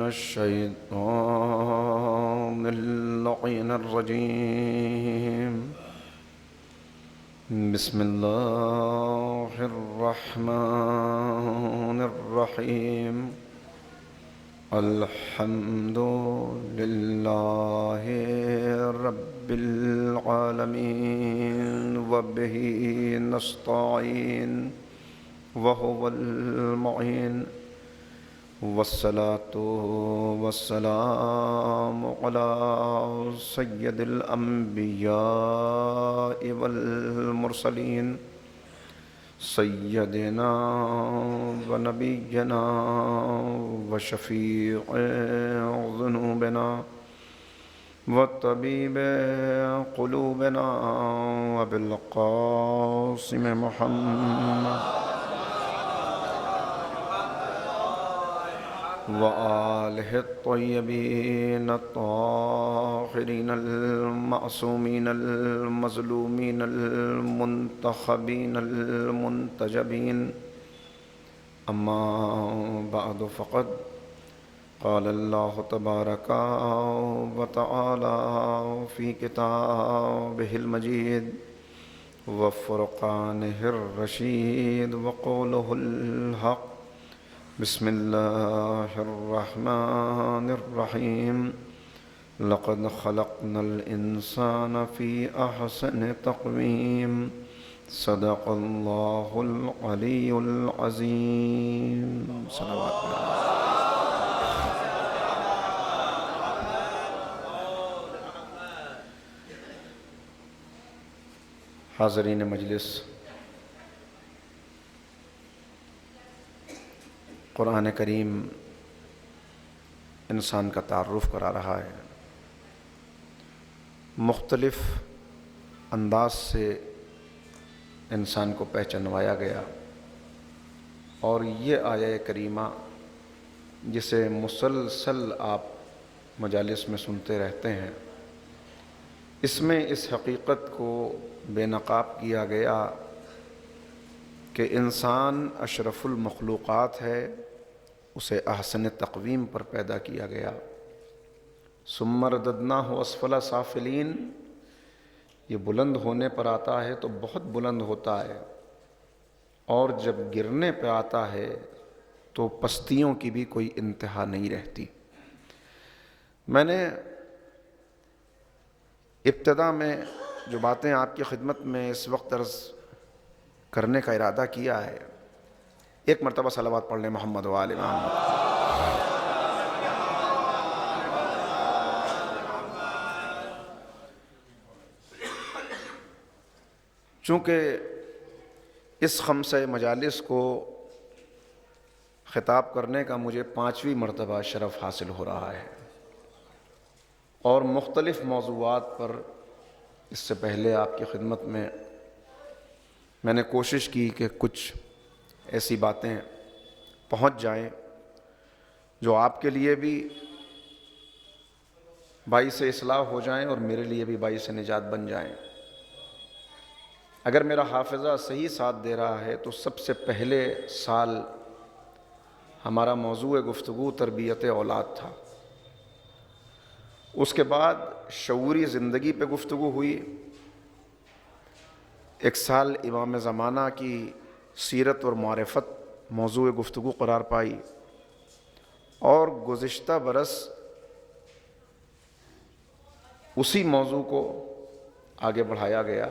الشيطان اللعين الرجيم. بسم الله الرحمن الرحيم. الحمد لله رب العالمين وبه نستعين وهو المعين، والصلاة والسلام على سيد الأنبياء والمرسلين سيدنا ونبينا وشفيع ذنوبنا وطبيب قلوبنا وبالقاسم محمد وآله الطيبين الطاهرين المعصومين المظلومين المنتخبين المنتجبين. أما بعد فقد قال الله تبارك وتعالى في كتابه المجيد وفرقانه الرشيد وقوله الحق. بسم الله الرحمن الرحيم. لقد خلقنا الإنسان في أحسن تقويم. صدق الله العلي العظيم. صلوات اللہ. حاضرین مجلس، قرآن کریم انسان کا تعارف کرا رہا ہے. مختلف انداز سے انسان کو پہچانوایا گیا، اور یہ آیہ کریمہ جسے مسلسل آپ مجالس میں سنتے رہتے ہیں، اس میں اس حقیقت کو بے نقاب کیا گیا کہ انسان اشرف المخلوقات ہے، اسے احسن تقویم پر پیدا کیا گیا. ثم رددناہ اسفل سافلین، یہ بلند ہونے پر آتا ہے تو بہت بلند ہوتا ہے، اور جب گرنے پہ آتا ہے تو پستیوں کی بھی کوئی انتہا نہیں رہتی. میں نے ابتدا میں جو باتیں آپ کی خدمت میں اس وقت عرض کرنے کا ارادہ کیا ہے، ایک مرتبہ صلوات پڑھ لیں محمد و آل محمد. چونکہ اس خمسہ مجالس کو خطاب کرنے کا مجھے 5ویں مرتبہ شرف حاصل ہو رہا ہے، اور مختلف موضوعات پر اس سے پہلے آپ کی خدمت میں نے کوشش کی کہ کچھ ایسی باتیں پہنچ جائیں جو آپ کے لیے بھی باعث اصلاح ہو جائیں اور میرے لیے بھی باعث نجات بن جائیں. اگر میرا حافظہ صحیح ساتھ دے رہا ہے تو سب سے پہلے سال ہمارا موضوع گفتگو تربیت اولاد تھا. اس کے بعد شعوری زندگی پہ گفتگو ہوئی. ایک سال امام زمانہ کی سیرت اور معرفت موضوع گفتگو قرار پائی، اور گزشتہ برس اسی موضوع کو آگے بڑھایا گیا.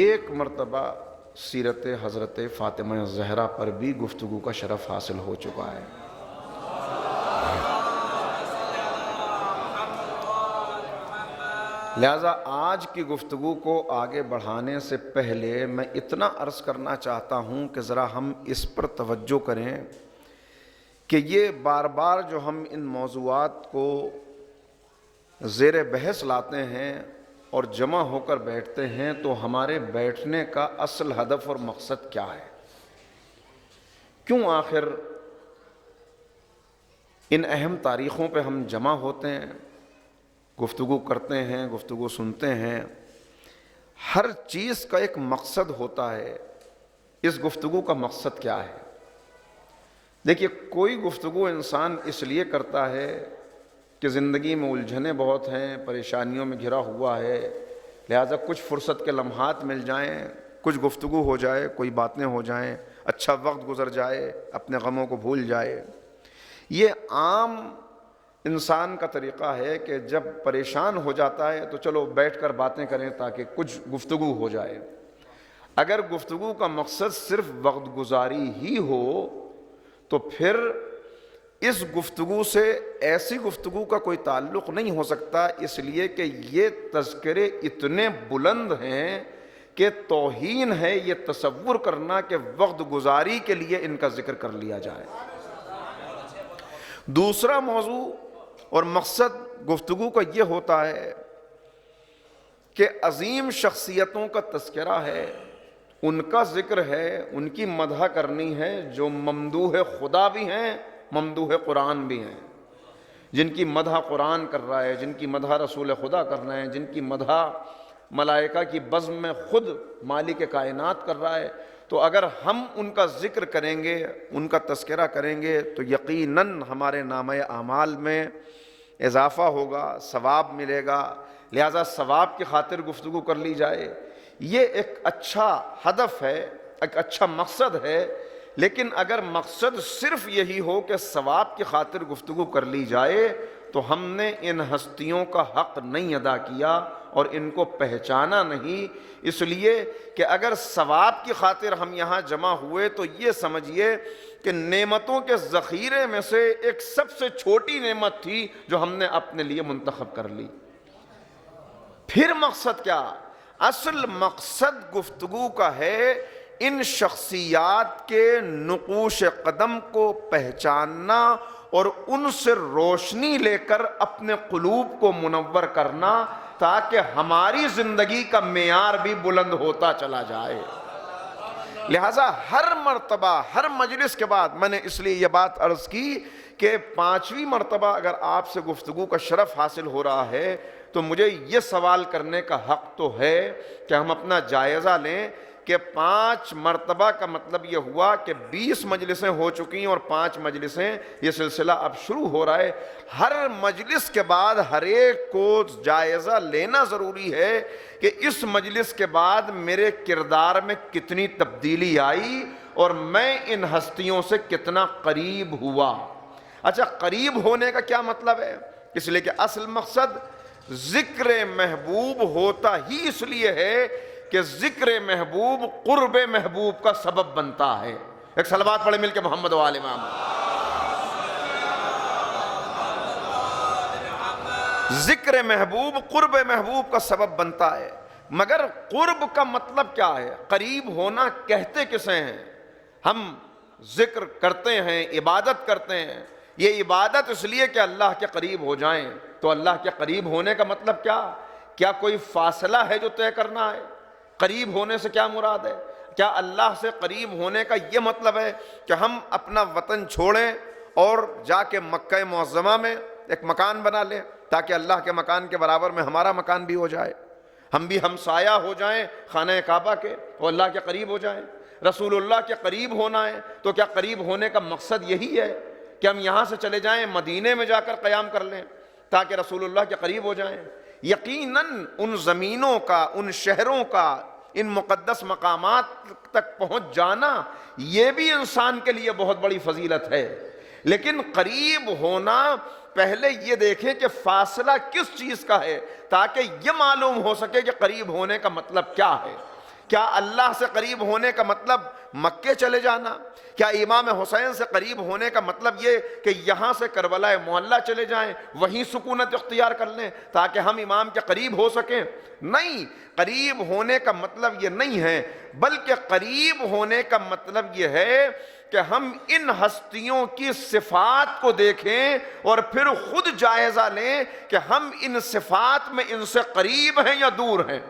ایک مرتبہ سیرت حضرت فاطمہ زہرا پر بھی گفتگو کا شرف حاصل ہو چکا ہے. لہذا آج کی گفتگو کو آگے بڑھانے سے پہلے میں اتنا عرض کرنا چاہتا ہوں کہ ذرا ہم اس پر توجہ کریں کہ یہ بار بار جو ہم ان موضوعات کو زیر بحث لاتے ہیں اور جمع ہو کر بیٹھتے ہیں تو ہمارے بیٹھنے کا اصل ہدف اور مقصد کیا ہے؟ کیوں آخر ان اہم تاریخوں پہ ہم جمع ہوتے ہیں، گفتگو کرتے ہیں، گفتگو سنتے ہیں؟ ہر چیز کا ایک مقصد ہوتا ہے. اس گفتگو کا مقصد کیا ہے؟ دیکھیے کوئی گفتگو انسان اس لیے کرتا ہے کہ زندگی میں الجھنیں بہت ہیں، پریشانیوں میں گھرا ہوا ہے، لہٰذا کچھ فرصت کے لمحات مل جائیں، کچھ گفتگو ہو جائے، کوئی باتیں ہو جائیں، اچھا وقت گزر جائے، اپنے غموں کو بھول جائے۔ یہ عام انسان کا طریقہ ہے کہ جب پریشان ہو جاتا ہے تو چلو بیٹھ کر باتیں کریں تاکہ کچھ گفتگو ہو جائے۔ اگر گفتگو کا مقصد صرف وقت گزاری ہی ہو تو پھر اس گفتگو سے ایسی گفتگو کا کوئی تعلق نہیں ہو سکتا، اس لیے کہ یہ تذکرے اتنے بلند ہیں کہ توہین ہے یہ تصور کرنا کہ وقت گزاری کے لیے ان کا ذکر کر لیا جائے۔ دوسرا موضوع اور مقصد گفتگو کا یہ ہوتا ہے کہ عظیم شخصیتوں کا تذکرہ ہے، ان کا ذکر ہے، ان کی مدح کرنی ہے جو ممدوح خدا بھی ہیں، ممدوح قرآن بھی ہیں، جن کی مدح قرآن کر رہا ہے، جن کی مدح رسول خدا کر رہے ہیں، جن کی مدح ملائکہ کی بزم میں خود مالک کائنات کر رہا ہے۔ تو اگر ہم ان کا ذکر کریں گے، ان کا تذکرہ کریں گے تو یقیناً ہمارے نامہ اعمال میں اضافہ ہوگا، ثواب ملے گا، لہٰذا ثواب کی خاطر گفتگو کر لی جائے۔ یہ ایک اچھا ہدف ہے، ایک اچھا مقصد ہے، لیکن اگر مقصد صرف یہی ہو کہ ثواب کی خاطر گفتگو کر لی جائے تو ہم نے ان ہستیوں کا حق نہیں ادا کیا اور ان کو پہچانا نہیں۔ اس لیے کہ اگر ثواب کی خاطر ہم یہاں جمع ہوئے تو یہ سمجھیے کہ نعمتوں کے ذخیرے میں سے ایک سب سے چھوٹی نعمت تھی جو ہم نے اپنے لیے منتخب کر لی۔ پھر مقصد کیا؟ اصل مقصد گفتگو کا ہے ان شخصیات کے نقوش قدم کو پہچاننا اور ان سے روشنی لے کر اپنے قلوب کو منور کرنا تاکہ ہماری زندگی کا معیار بھی بلند ہوتا چلا جائے۔ لہٰذا ہر مرتبہ، ہر مجلس کے بعد میں نے اس لیے یہ بات عرض کی کہ 5ویں مرتبہ اگر آپ سے گفتگو کا شرف حاصل ہو رہا ہے تو مجھے یہ سوال کرنے کا حق تو ہے کہ ہم اپنا جائزہ لیں کہ 5 مرتبہ کا مطلب یہ ہوا کہ 20 مجلسیں ہو چکی ہیں اور 5 مجلسیں، یہ سلسلہ اب شروع ہو رہا ہے۔ ہر مجلس کے بعد ہر ایک کو جائزہ لینا ضروری ہے کہ اس مجلس کے بعد میرے کردار میں کتنی تبدیلی آئی اور میں ان ہستیوں سے کتنا قریب ہوا۔ اچھا، قریب ہونے کا کیا مطلب ہے؟ اس لیے کہ اصل مقصد ذکر محبوب ہوتا ہی اس لیے ہے کہ ذکر محبوب قرب محبوب کا سبب بنتا ہے۔ ایک صلوات پڑھے مل کے محمد و آل محمد۔ ذکر محبوب قرب محبوب کا سبب بنتا ہے، مگر قرب کا مطلب کیا ہے؟ قریب ہونا کہتے کسے ہیں؟ ہم ذکر کرتے ہیں، عبادت کرتے ہیں، یہ عبادت اس لیے کہ اللہ کے قریب ہو جائیں۔ تو اللہ کے قریب ہونے کا مطلب کیا؟ کیا کوئی فاصلہ ہے جو طے کرنا ہے؟ قریب ہونے سے کیا مراد ہے؟ کیا اللہ سے قریب ہونے کا یہ مطلب ہے کہ ہم اپنا وطن چھوڑیں اور جا کے مکہ معظمہ میں ایک مکان بنا لیں تاکہ اللہ کے مکان کے برابر میں ہمارا مکان بھی ہو جائے، ہم بھی ہمسایہ ہو جائیں خانہ کعبہ کے اور اللہ کے قریب ہو جائیں؟ رسول اللہ کے قریب ہونا ہے تو کیا قریب ہونے کا مقصد یہی ہے کہ ہم یہاں سے چلے جائیں مدینے میں جا کر قیام کر لیں تاکہ رسول اللہ کے قریب ہو جائیں؟ یقیناً ان زمینوں کا، ان شہروں کا، ان مقدس مقامات تک پہنچ جانا یہ بھی انسان کے لیے بہت بڑی فضیلت ہے، لیکن قریب ہونا پہلے یہ دیکھیں کہ فاصلہ کس چیز کا ہے تاکہ یہ معلوم ہو سکے کہ قریب ہونے کا مطلب کیا ہے۔ کیا اللہ سے قریب ہونے کا مطلب مکے چلے جانا؟ کیا امام حسین سے قریب ہونے کا مطلب یہ کہ یہاں سے کربلا معلی چلے جائیں، وہیں سکونت اختیار کر لیں تاکہ ہم امام کے قریب ہو سکیں؟ نہیں، قریب ہونے کا مطلب یہ نہیں ہے، بلکہ قریب ہونے کا مطلب یہ ہے کہ ہم ان ہستیوں کی صفات کو دیکھیں اور پھر خود جائزہ لیں کہ ہم ان صفات میں ان سے قریب ہیں یا دور ہیں۔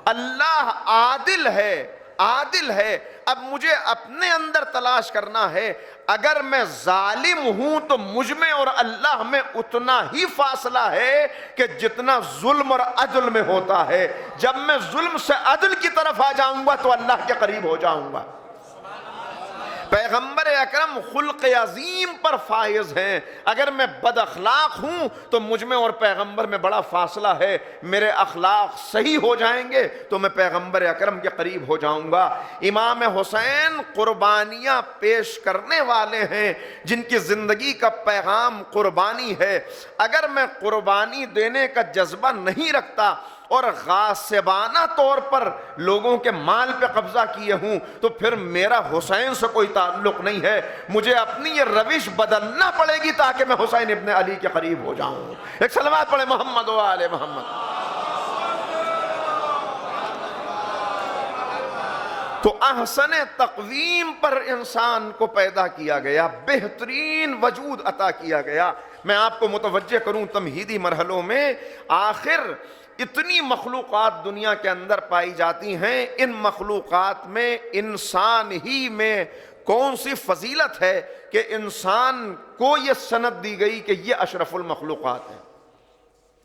اللہ عادل ہے، عادل ہے، اب مجھے اپنے اندر تلاش کرنا ہے۔ اگر میں ظالم ہوں تو مجھ میں اور اللہ میں اتنا ہی فاصلہ ہے کہ جتنا ظلم اور عدل میں ہوتا ہے۔ جب میں ظلم سے عدل کی طرف آ جاؤں گا تو اللہ کے قریب ہو جاؤں گا۔ پیغمبر اکرم خلق عظیم پر فائز ہیں. اگر میں بد اخلاق ہوں تو مجھ میں اور پیغمبر میں بڑا فاصلہ ہے. میرے اخلاق صحیح ہو جائیں گے تو میں پیغمبر اکرم کے قریب ہو جاؤں گا. امام حسین قربانیاں پیش کرنے والے ہیں جن کی زندگی کا پیغام قربانی ہے. اگر میں قربانی دینے کا جذبہ نہیں رکھتا اور غاصبانہ طور پر لوگوں کے مال پہ قبضہ کیے ہوں تو پھر میرا حسین سے کوئی تعلق نہیں ہے. مجھے اپنی یہ روش بدلنا پڑے گی تاکہ میں حسین ابن علی کے قریب ہو جاؤں. ایک صلوات پڑھے محمد و آل محمد. تو احسن تقویم پر انسان کو پیدا کیا گیا، بہترین وجود عطا کیا گیا. میں آپ کو متوجہ کروں تمہیدی مرحلوں میں آخر اتنی مخلوقات دنیا کے اندر پائی جاتی ہیں، ان مخلوقات میں انسان ہی میں کون سی فضیلت ہے کہ انسان کو یہ سند دی گئی کہ یہ اشرف المخلوقات ہے.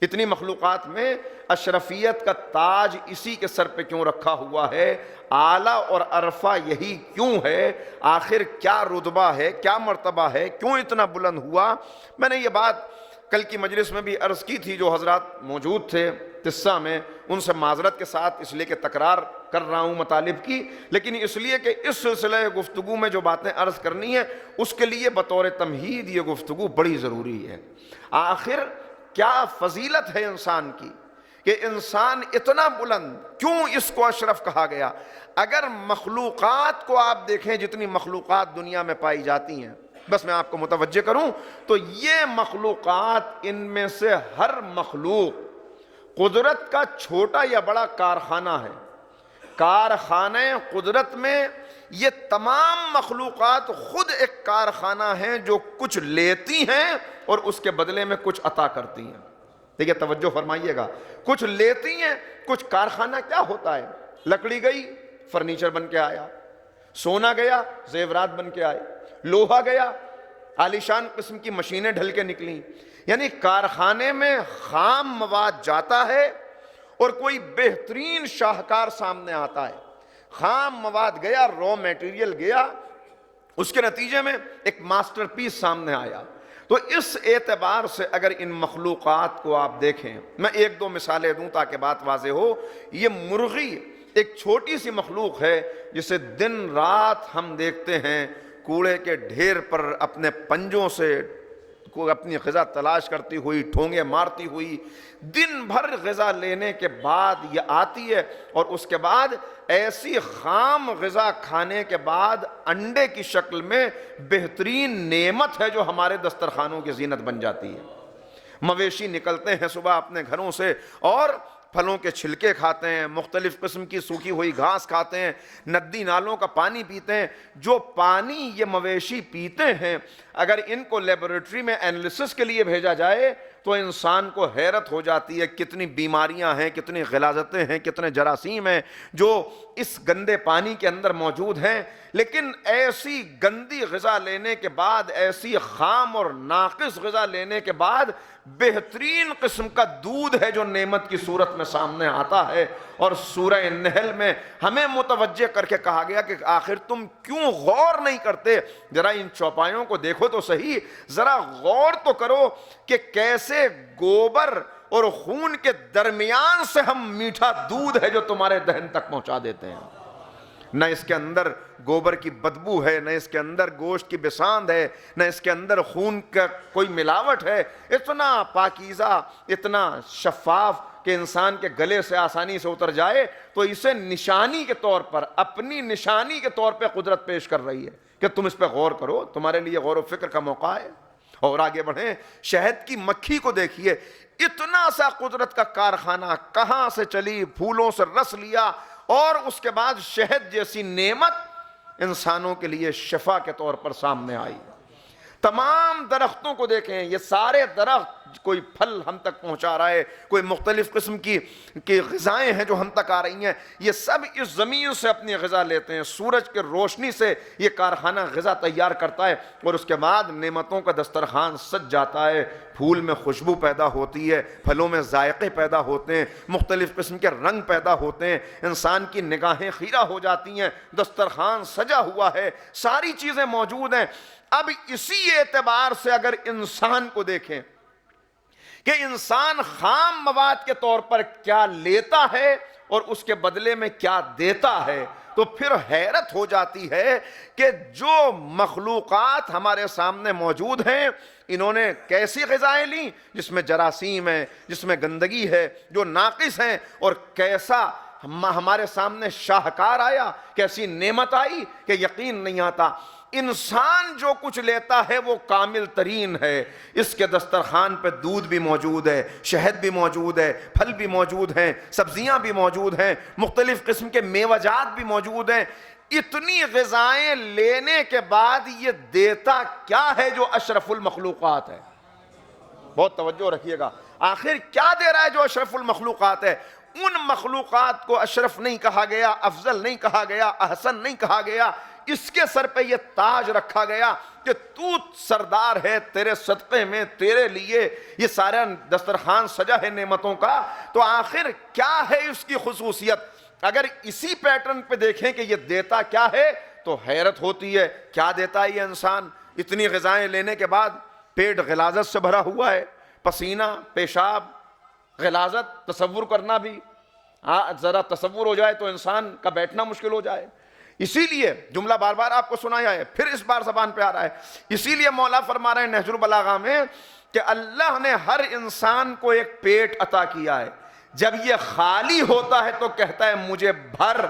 اتنی مخلوقات میں اشرفیت کا تاج اسی کے سر پہ کیوں رکھا ہوا ہے؟ اعلیٰ اور عرفہ یہی کیوں ہے؟ آخر کیا رتبہ ہے، کیا مرتبہ ہے، کیوں اتنا بلند ہوا؟ میں نے یہ بات کل کی مجلس میں بھی عرض کی تھی. جو حضرات موجود تھے قصہ میں ان سے معذرت کے ساتھ اس لیے کہ تکرار کر رہا ہوں مطالب کی، لیکن اس لیے کہ اس سلسلہ گفتگو میں جو باتیں عرض کرنی ہے اس کے لیے بطور تمہید یہ گفتگو بڑی ضروری ہے. آخر کیا فضیلت ہے انسان کی کہ انسان اتنا بلند، کیوں اس کو اشرف کہا گیا؟ اگر مخلوقات کو آپ دیکھیں، جتنی مخلوقات دنیا میں پائی جاتی ہیں، بس میں آپ کو متوجہ کروں تو یہ مخلوقات، ان میں سے ہر مخلوق قدرت کا چھوٹا یا بڑا کارخانہ ہے. کارخانہ قدرت میں یہ تمام مخلوقات خود ایک کارخانہ ہیں جو کچھ لیتی ہیں اور اس کے بدلے میں کچھ عطا کرتی ہیں. دیکھیے توجہ فرمائیے گا، کچھ لیتی ہیں، کچھ کارخانہ کیا ہوتا ہے؟ لکڑی گئی فرنیچر بن کے آیا، سونا گیا زیورات بن کے آئے، لوہا گیا عالیشان قسم کی مشینیں ڈھل کے نکلیں. یعنی کارخانے میں خام مواد جاتا ہے اور کوئی بہترین شاہکار سامنے آتا ہے. خام مواد گیا، رو میٹیریل گیا، اس کے نتیجے میں ایک ماسٹر پیس سامنے آیا. تو اس اعتبار سے اگر ان مخلوقات کو آپ دیکھیں، میں ایک دو مثالیں دوں تاکہ بات واضح ہو. یہ مرغی ایک چھوٹی سی مخلوق ہے جسے دن رات ہم دیکھتے ہیں کوڑے کے ڈھیر پر اپنے پنجوں سے اپنی غذا تلاش کرتی ہوئی، ٹھونگے مارتی ہوئی، دن بھر غذا لینے کے بعد یہ آتی ہے اور اس کے بعد ایسی خام غذا کھانے کے بعد انڈے کی شکل میں بہترین نعمت ہے جو ہمارے دسترخوانوں کی زینت بن جاتی ہے. مویشی نکلتے ہیں صبح اپنے گھروں سے اور پھلوں کے چھلکے کھاتے ہیں، مختلف قسم کی سوکھی ہوئی گھاس کھاتے ہیں، ندی نالوں کا پانی پیتے ہیں. جو پانی یہ مویشی پیتے ہیں اگر ان کو لیبارٹری میں انالیسس کے لیے بھیجا جائے تو انسان کو حیرت ہو جاتی ہے کتنی بیماریاں ہیں، کتنی غلاظتیں ہیں، کتنے جراثیم ہیں جو اس گندے پانی کے اندر موجود ہیں. لیکن ایسی گندی غذا لینے کے بعد، ایسی خام اور ناقص غذا لینے کے بعد بہترین قسم کا دودھ ہے جو نعمت کی صورت میں سامنے آتا ہے. اور سورہ نحل میں ہمیں متوجہ کر کے کہا گیا کہ آخر تم کیوں غور نہیں کرتے؟ ذرا ان چوپایوں کو دیکھو تو صحیح، ذرا غور تو کرو کہ کیسے گوبر اور خون کے درمیان سے ہم میٹھا دودھ ہے جو تمہارے دہن تک پہنچا دیتے ہیں. نہ اس کے اندر گوبر کی بدبو ہے، نہ اس کے اندر گوشت کی بساند ہے، نہ اس کے اندر خون کا کوئی ملاوٹ ہے. اتنا پاکیزہ، اتنا شفاف کہ انسان کے گلے سے آسانی سے اتر جائے. تو اسے نشانی کے طور پر، اپنی نشانی کے طور پہ قدرت پیش کر رہی ہے کہ تم اس پہ غور کرو، تمہارے لیے غور و فکر کا موقع ہے. اور آگے بڑھیں، شہد کی مکھی کو دیکھیے، اتنا سا قدرت کا کارخانہ کہاں سے چلی، پھولوں سے رس لیا اور اس کے بعد شہد جیسی نعمت انسانوں کے لیے شفا کے طور پر سامنے آئی. تمام درختوں کو دیکھیں، یہ سارے درخت کوئی پھل ہم تک پہنچا رہا ہے، کوئی مختلف قسم کی غذائیں ہیں جو ہم تک آ رہی ہیں، یہ سب اس زمین سے اپنی غذا لیتے ہیں، سورج کے روشنی سے یہ کارخانہ غذا تیار کرتا ہے، اور اس کے بعد نعمتوں کا دسترخوان سج جاتا ہے، پھول میں خوشبو پیدا ہوتی ہے، پھلوں میں ذائقے پیدا ہوتے ہیں، مختلف قسم کے رنگ پیدا ہوتے ہیں، انسان کی نگاہیں خیرہ ہو جاتی ہیں، دسترخوان سجا ہوا ہے، ساری چیزیں موجود ہیں۔ اب اسی اعتبار سے اگر انسان کو دیکھیں کہ انسان خام مواد کے طور پر کیا لیتا ہے اور اس کے بدلے میں کیا دیتا ہے، تو پھر حیرت ہو جاتی ہے کہ جو مخلوقات ہمارے سامنے موجود ہیں، انہوں نے کیسی غذائیں لیں جس میں جراثیم ہے، جس میں گندگی ہے، جو ناقص ہیں، اور کیسا ہمارے سامنے شاہکار آیا، کیسی نعمت آئی کہ یقین نہیں آتا۔ انسان جو کچھ لیتا ہے وہ کامل ترین ہے، اس کے دسترخوان پہ دودھ بھی موجود ہے، شہد بھی موجود ہے، پھل بھی موجود ہیں، سبزیاں بھی موجود ہیں، مختلف قسم کے میوہ جات بھی موجود ہیں۔ اتنی غذائیں لینے کے بعد یہ دیتا کیا ہے جو اشرف المخلوقات ہے؟ بہت توجہ رکھیے گا، آخر کیا دے رہا ہے جو اشرف المخلوقات ہے؟ ان مخلوقات کو اشرف نہیں کہا گیا، افضل نہیں کہا گیا، احسن نہیں کہا گیا، اس کے سر پہ یہ تاج رکھا گیا کہ تو سردار ہے، تیرے صدقے میں تیرے لیے یہ سارا دسترخوان سجا ہے نعمتوں کا۔ تو آخر کیا ہے اس کی خصوصیت؟ اگر اسی پیٹرن پہ دیکھیں کہ یہ دیتا کیا ہے تو حیرت ہوتی ہے، کیا دیتا ہے یہ انسان؟ اتنی غذائیں لینے کے بعد پیٹ غلاظت سے بھرا ہوا ہے، پسینہ، پیشاب، غلاظت، تصور کرنا بھی ذرا تصور ہو جائے تو انسان کا بیٹھنا مشکل ہو جائے۔ اسی لیے جملہ بار بار آپ کو سنایا ہے، پھر اس بار زبان پہ آ رہا ہے، اسی لیے مولا فرما رہے ہیں نہج البلاغہ میں کہ اللہ نے ہر انسان کو ایک پیٹ عطا کیا ہے، جب یہ خالی ہوتا ہے تو کہتا ہے مجھے بھر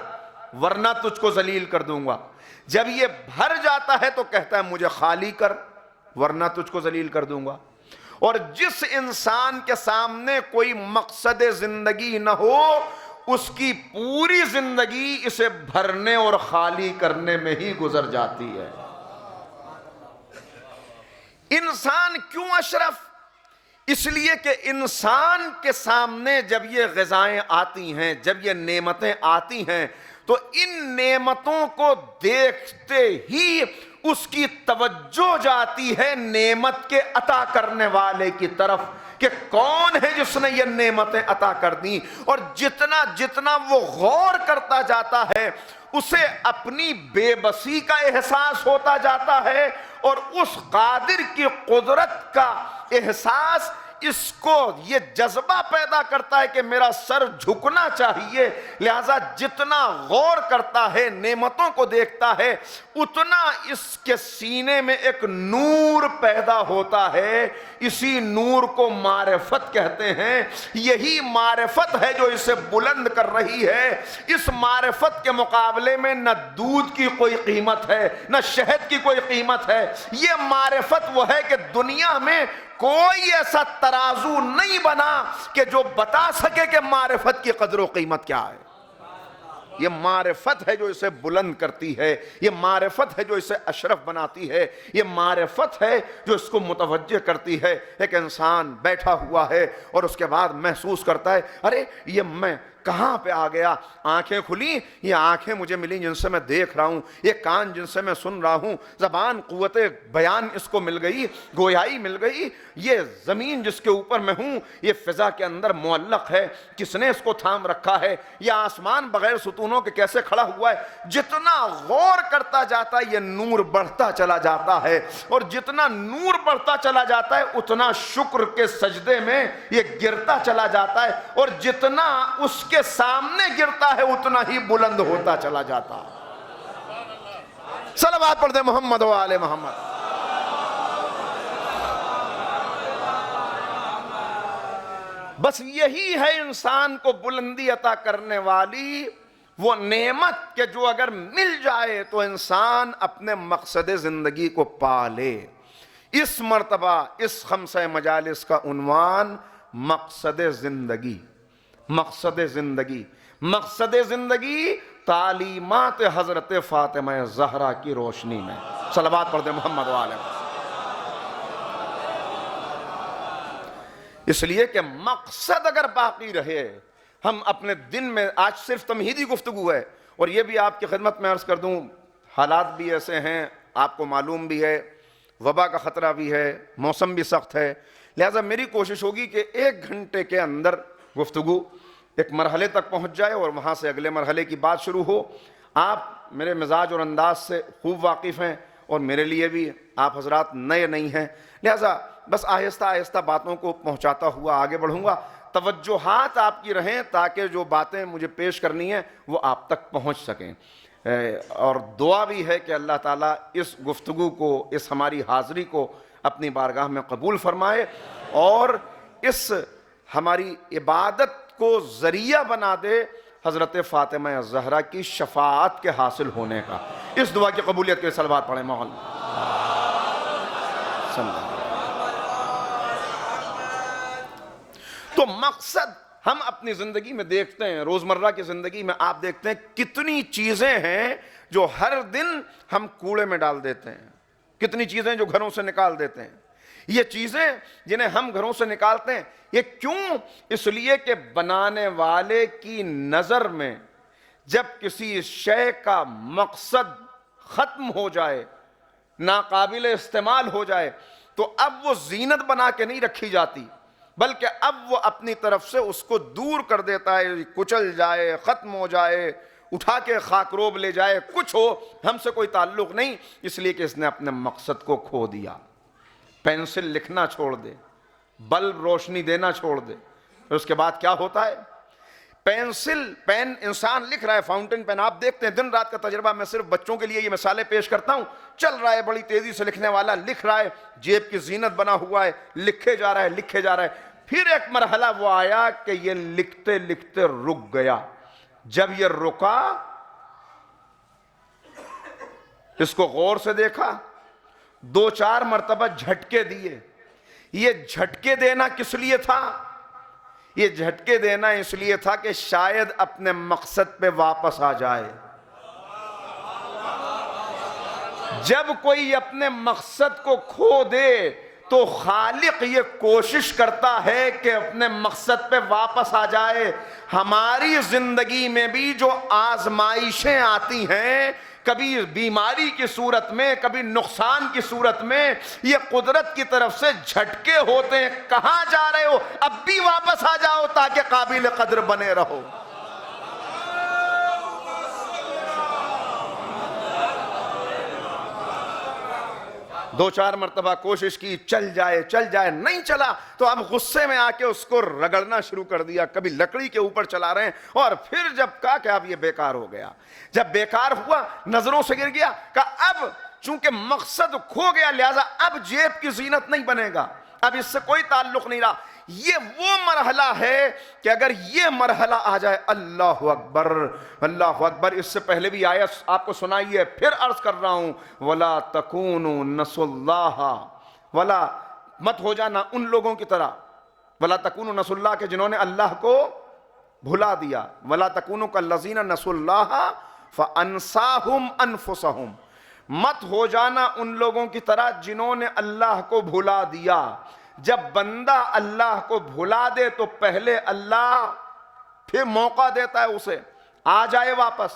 ورنہ تجھ کو ذلیل کر دوں گا، جب یہ بھر جاتا ہے تو کہتا ہے مجھے خالی کر ورنہ تجھ کو ذلیل کر دوں گا۔ اور جس انسان کے سامنے کوئی مقصد زندگی نہ ہو، اس کی پوری زندگی اسے بھرنے اور خالی کرنے میں ہی گزر جاتی ہے۔ انسان کیوں اشرف؟ اس لیے کہ انسان کے سامنے جب یہ غذائیں آتی ہیں، جب یہ نعمتیں آتی ہیں، تو ان نعمتوں کو دیکھتے ہی اس کی توجہ جاتی ہے نعمت کے عطا کرنے والے کی طرف کہ کون ہے جس نے یہ نعمتیں عطا کر دیں، اور جتنا جتنا وہ غور کرتا جاتا ہے اسے اپنی بے بسی کا احساس ہوتا جاتا ہے، اور اس قادر کی قدرت کا احساس اس کو یہ جذبہ پیدا کرتا ہے کہ میرا سر جھکنا چاہیے، لہذا جتنا غور کرتا ہے نعمتوں کو دیکھتا ہے اتنا اس کے سینے میں ایک نور پیدا ہوتا ہے، اسی نور کو معرفت کہتے ہیں۔ یہی معرفت ہے جو اسے بلند کر رہی ہے۔ اس معرفت کے مقابلے میں نہ دودھ کی کوئی قیمت ہے، نہ شہد کی کوئی قیمت ہے۔ یہ معرفت وہ ہے کہ دنیا میں کوئی ایسا ترازو نہیں بنا کہ جو بتا سکے کہ معرفت کی قدر و قیمت کیا ہے۔ یہ معرفت ہے جو اسے بلند کرتی ہے، یہ معرفت ہے جو اسے اشرف بناتی ہے، یہ معرفت ہے جو اس کو متوجہ کرتی ہے۔ ایک انسان بیٹھا ہوا ہے اور اس کے بعد محسوس کرتا ہے ارے یہ میں کہاں پہ آ گیا، آنکھیں کھلی، یہ آنکھیں مجھے ملی جن سے میں دیکھ رہا ہوں، یہ کان جن سے میں سن رہا ہوں، زبان قوت بیان اس کو مل گئی، گویائی مل گئی، یہ زمین جس کے اوپر میں ہوں یہ فضا کے اندر معلق ہے، کس نے اس کو تھام رکھا ہے، یہ آسمان بغیر ستونوں کے کیسے کھڑا ہوا ہے۔ جتنا غور کرتا جاتا ہے یہ نور بڑھتا چلا جاتا ہے، اور جتنا نور بڑھتا چلا جاتا ہے اتنا شکر کے سجدے میں یہ گرتا چلا جاتا ہے، اور جتنا اس کے سامنے گرتا ہے اتنا ہی بلند ہوتا چلا جاتا ہے۔ صلوات پڑھ دے محمد و آل محمد۔ بس یہی ہے انسان کو بلندی عطا کرنے والی وہ نعمت کہ جو اگر مل جائے تو انسان اپنے مقصد زندگی کو پالے۔ اس مرتبہ اس خمسہ مجالس کا عنوان مقصد زندگی، مقصد زندگی، مقصد زندگی تعلیمات حضرت فاطمہ زہرا کی روشنی میں۔ صلوات پڑھ دے محمد و آل محمد۔ اس لیے کہ مقصد اگر باقی رہے، ہم اپنے دن میں، آج صرف تمہیدی گفتگو ہے، اور یہ بھی آپ کی خدمت میں عرض کر دوں، حالات بھی ایسے ہیں، آپ کو معلوم بھی ہے، وبا کا خطرہ بھی ہے، موسم بھی سخت ہے، لہٰذا میری کوشش ہوگی کہ 1 گھنٹے کے اندر گفتگو ایک مرحلے تک پہنچ جائے اور وہاں سے اگلے مرحلے کی بات شروع ہو۔ آپ میرے مزاج اور انداز سے خوب واقف ہیں، اور میرے لیے بھی آپ حضرات نئے نہیں ہیں، لہٰذا بس آہستہ آہستہ باتوں کو پہنچاتا ہوا آگے بڑھوں گا۔ توجہات آپ کی رہیں تاکہ جو باتیں مجھے پیش کرنی ہیں وہ آپ تک پہنچ سکیں، اور دعا بھی ہے کہ اللہ تعالیٰ اس گفتگو کو، اس ہماری حاضری کو اپنی بارگاہ میں قبول فرمائے، اور اس ہماری عبادت کو ذریعہ بنا دے حضرت فاطمہ الزہرا کی شفاعت کے حاصل ہونے کا۔ اس دعا کی قبولیت کے صلوات پڑھیں مولانا۔ تو مقصد ہم اپنی زندگی میں دیکھتے ہیں، روزمرہ کی زندگی میں آپ دیکھتے ہیں کتنی چیزیں ہیں جو ہر دن ہم کوڑے میں ڈال دیتے ہیں، کتنی چیزیں جو گھروں سے نکال دیتے ہیں۔ یہ چیزیں جنہیں ہم گھروں سے نکالتے ہیں، یہ کیوں؟ اس لیے کہ بنانے والے کی نظر میں جب کسی شے کا مقصد ختم ہو جائے، ناقابل استعمال ہو جائے، تو اب وہ زینت بنا کے نہیں رکھی جاتی، بلکہ اب وہ اپنی طرف سے اس کو دور کر دیتا ہے، کچل جائے، ختم ہو جائے، اٹھا کے خاکروب لے جائے، کچھ ہو، ہم سے کوئی تعلق نہیں، اس لیے کہ اس نے اپنے مقصد کو کھو دیا۔ پینسل لکھنا چھوڑ دے، بلب روشنی دینا چھوڑ دے، اس کے بعد کیا ہوتا ہے؟ پین انسان لکھ رہا ہے، فاؤنٹن پین آپ دیکھتے ہیں، دن رات کا تجربہ، میں صرف بچوں کے لیے یہ مثالیں پیش کرتا ہوں، چل رہا ہے بڑی تیزی سے لکھنے والا، لکھ رہا ہے، جیب کی زینت بنا ہوا ہے، لکھے جا رہا ہے، پھر ایک مرحلہ وہ آیا کہ یہ لکھتے لکھتے رک گیا۔ جب یہ رکا، اس کو غور سے دیکھا، 2-4 مرتبہ جھٹکے دیے۔ یہ جھٹکے دینا کس لیے تھا؟ یہ جھٹکے دینا اس لیے تھا کہ شاید اپنے مقصد پہ واپس آ جائے۔ جب کوئی اپنے مقصد کو کھو دے تو خالق یہ کوشش کرتا ہے کہ اپنے مقصد پہ واپس آ جائے۔ ہماری زندگی میں بھی جو آزمائشیں آتی ہیں، کبھی بیماری کی صورت میں، کبھی نقصان کی صورت میں، یہ قدرت کی طرف سے جھٹکے ہوتے ہیں۔ کہاں جا رہے ہو؟ اب بھی واپس آ جاؤ تاکہ قابل قدر بنے رہو۔ دو چار مرتبہ کوشش کی، چل جائے، نہیں چلا تو اب غصے میں آ کے اس کو رگڑنا شروع کر دیا، کبھی لکڑی کے اوپر چلا رہے ہیں، اور پھر جب کہا کہ اب یہ بیکار ہو گیا، جب بیکار ہوا، نظروں سے گر گیا، کہا اب چونکہ مقصد کھو گیا، لہذا اب جیب کی زینت نہیں بنے گا، اب اس سے کوئی تعلق نہیں رہا۔ یہ وہ مرحلہ ہے کہ اگر یہ مرحلہ آ جائے، اللہ اکبر، اللہ اکبر۔ اس سے پہلے بھی آیت آپ کو سنائی ہے، پھر عرض کر رہا ہوں، وَلَا تَكُونُوا نَسُوا اللَّهَ، وَلَا مت ہو جانا ان لوگوں کی طرح، وَلَا تَكُونُوا نَسُوا اللَّهَ کہ جنہوں نے اللہ کو بھلا دیا، وَلَا تَكُونُوا كَالَّذِينَ نَسُوا اللَّهَ فَأَنسَاهُمْ أَنفُسَهُمْ، مت ہو جانا ان لوگوں کی طرح جنہوں نے اللہ کو بھلا دیا۔ جب بندہ اللہ کو بھلا دے تو پہلے اللہ پھر موقع دیتا ہے اسے، آ جائے واپس،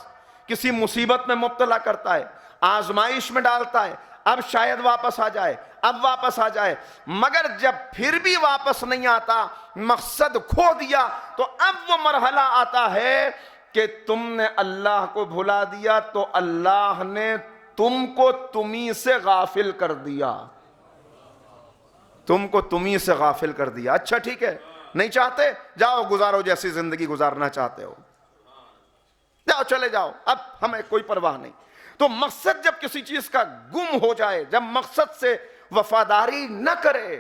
کسی مصیبت میں مبتلا کرتا ہے، آزمائش میں ڈالتا ہے، اب شاید واپس آ جائے، اب واپس آ جائے، مگر جب پھر بھی واپس نہیں آتا، مقصد کھو دیا، تو اب وہ مرحلہ آتا ہے کہ تم نے اللہ کو بھلا دیا تو اللہ نے تم کو تمہیں سے غافل کر دیا، تم کو تمہیں سے غافل کر دیا۔ اچھا ٹھیک ہے، نہیں چاہتے جاؤ گزارو جیسی زندگی گزارنا چاہتے ہو، جاؤ چلے جاؤ، اب ہمیں کوئی پرواہ نہیں۔ تو مقصد جب کسی چیز کا گم ہو جائے، جب مقصد سے وفاداری نہ کرے،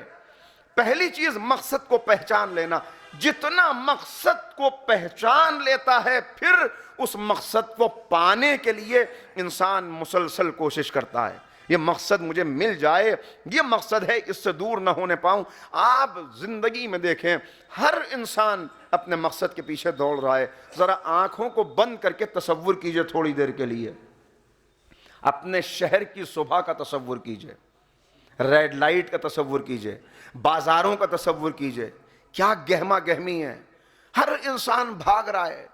پہلی چیز مقصد کو پہچان لینا۔ جتنا مقصد کو پہچان لیتا ہے، پھر اس مقصد کو پانے کے لیے انسان مسلسل کوشش کرتا ہے۔ یہ مقصد مجھے مل جائے، یہ مقصد ہے، اس سے دور نہ ہونے پاؤں۔ آپ زندگی میں دیکھیں، ہر انسان اپنے مقصد کے پیچھے دوڑ رہا ہے۔ ذرا آنکھوں کو بند کر کے تصور کیجئے تھوڑی دیر کے لیے، اپنے شہر کی صبح کا تصور کیجئے، ریڈ لائٹ کا تصور کیجئے، بازاروں کا تصور کیجئے، کیا گہما گہمی ہے، ہر انسان بھاگ رہا ہے،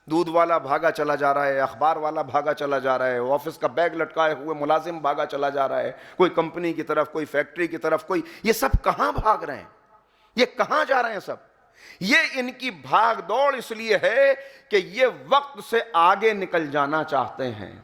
دودھ والا بھاگا چلا جا رہا ہے، اخبار والا بھاگا چلا جا رہا ہے، آفس کا بیگ لٹکائے ہوئے ملازم بھاگا چلا جا رہا ہے، کوئی کمپنی کی طرف، کوئی فیکٹری کی طرف، کوئی، یہ سب کہاں بھاگ رہے ہیں؟ یہ کہاں جا رہے ہیں سب؟ یہ ان کی بھاگ دوڑ اس لیے ہے کہ یہ وقت سے آگے نکل جانا چاہتے ہیں۔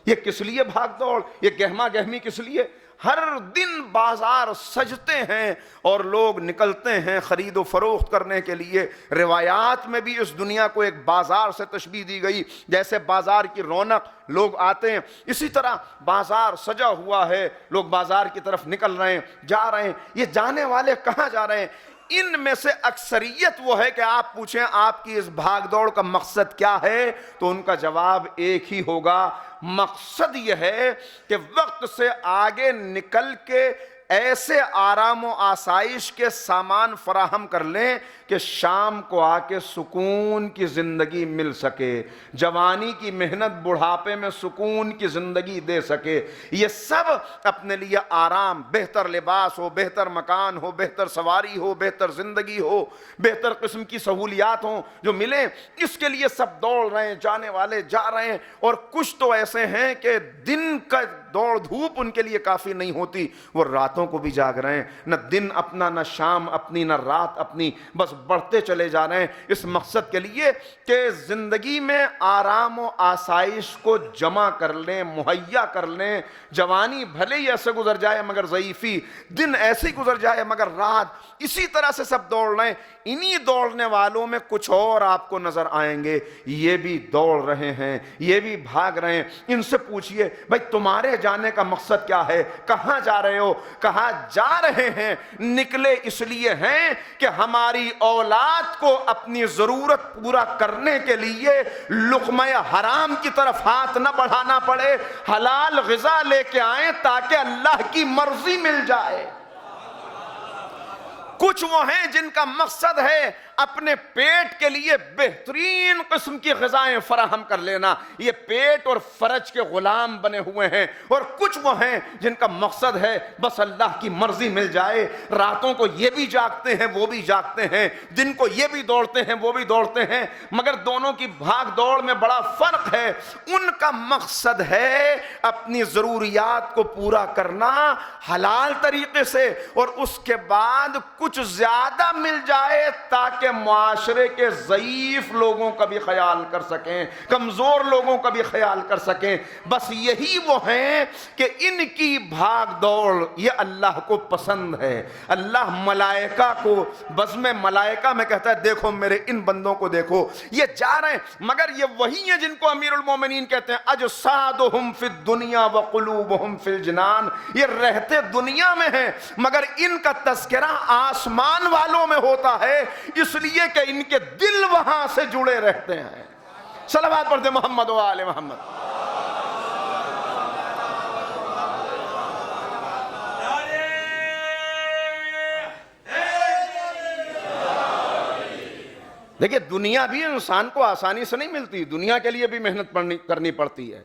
یہ کس لیے بھاگ دوڑ، یہ گہما گہمی کس لیے؟ ہر دن بازار سجتے ہیں اور لوگ نکلتے ہیں خرید و فروخت کرنے کے لیے۔ روایات میں بھی اس دنیا کو ایک بازار سے تشبیہ دی گئی، جیسے بازار کی رونق لوگ آتے ہیں، اسی طرح بازار سجا ہوا ہے، لوگ بازار کی طرف نکل رہے ہیں، جا رہے ہیں۔ یہ جانے والے کہاں جا رہے ہیں؟ ان میں سے اکثریت وہ ہے کہ آپ پوچھیں آپ کی اس بھاگ دوڑ کا مقصد کیا ہے، تو ان کا جواب ایک ہی ہوگا، مقصد یہ ہے کہ وقت سے آگے نکل کے ایسے آرام و آسائش کے سامان فراہم کر لیں کہ شام کو آ کے سکون کی زندگی مل سکے، جوانی کی محنت بڑھاپے میں سکون کی زندگی دے سکے۔ یہ سب اپنے لیے آرام، بہتر لباس ہو، بہتر مکان ہو، بہتر سواری ہو، بہتر زندگی ہو، بہتر قسم کی سہولیات ہوں جو ملیں، اس کے لیے سب دوڑ رہے ہیں، جانے والے جا رہے ہیں۔ اور کچھ تو ایسے ہیں کہ دن کا دوڑ دھوپ ان کے لیے کافی نہیں ہوتی، وہ راتوں کو بھی جاگ رہے ہیں، نہ دن اپنا، نہ شام اپنی، نہ رات اپنی، بس بڑھتے چلے جا رہے ہیں اس مقصد کے لیے کہ زندگی میں آرام و آسائش کو جمع کر لیں، مہیا کر لیں۔ جوانی بھلے ہی ایسے گزر جائے مگر ضعیفی، دن ایسے ہی گزر جائے مگر رات، اسی طرح سے سب دوڑ رہے ہیں۔ انہی دوڑنے والوں میں کچھ اور آپ کو نظر آئیں گے، یہ بھی دوڑ رہے ہیں، یہ بھی بھاگ رہے ہیں۔ ان سے پوچھئے بھائی تمہارے جانے کا مقصد کیا ہے، کہاں جا رہے ہو؟ کہا جا رہے ہیں، نکلے اس لیے ہیں کہ ہماری اولاد کو اپنی ضرورت پورا کرنے کے لیے لقمہ حرام کی طرف ہاتھ نہ بڑھانا پڑے، حلال غذا لے کے آئیں تاکہ اللہ کی مرضی مل جائے۔ کچھ وہ ہیں جن کا مقصد ہے اپنے پیٹ کے لیے بہترین قسم کی غذائیں فراہم کر لینا، یہ پیٹ اور فرج کے غلام بنے ہوئے ہیں۔ اور کچھ وہ ہیں جن کا مقصد ہے بس اللہ کی مرضی مل جائے، راتوں کو یہ بھی جاگتے ہیں وہ بھی جاگتے ہیں، دن کو یہ بھی دوڑتے ہیں وہ بھی دوڑتے ہیں، مگر دونوں کی بھاگ دوڑ میں بڑا فرق ہے۔ ان کا مقصد ہے اپنی ضروریات کو پورا کرنا حلال طریقے سے، اور اس کے بعد کچھ زیادہ مل جائے تاکہ معاشرے کے ضعیف لوگوں کا بھی خیال کر سکیں، کمزور لوگوں کا بھی خیال کر سکیں۔ بس یہی وہ ہیں کہ ان کی بھاگ دوڑ یہ اللہ کو پسند ہے۔ اللہ ملائکہ کو بزم ملائکہ میں کہتا ہے دیکھو میرے ان بندوں کو دیکھو، یہ جا رہے ہیں، مگر یہ وہی ہیں جن کو امیر المومنین کہتے ہیں اجسادہم فی الدنیا وقلوبہم فی الجنان، یہ رہتے دنیا میں ہیں مگر ان کا تذکرہ آسمان والوں میں ہوتا ہے، اس لیے کہ ان کے دل وہاں سے جڑے رہتے ہیں۔ صلوات پڑھتے محمد و آل محمد۔ دیکھیں دنیا بھی انسان کو آسانی سے نہیں ملتی، دنیا کے لیے بھی محنت کرنی پڑتی ہے۔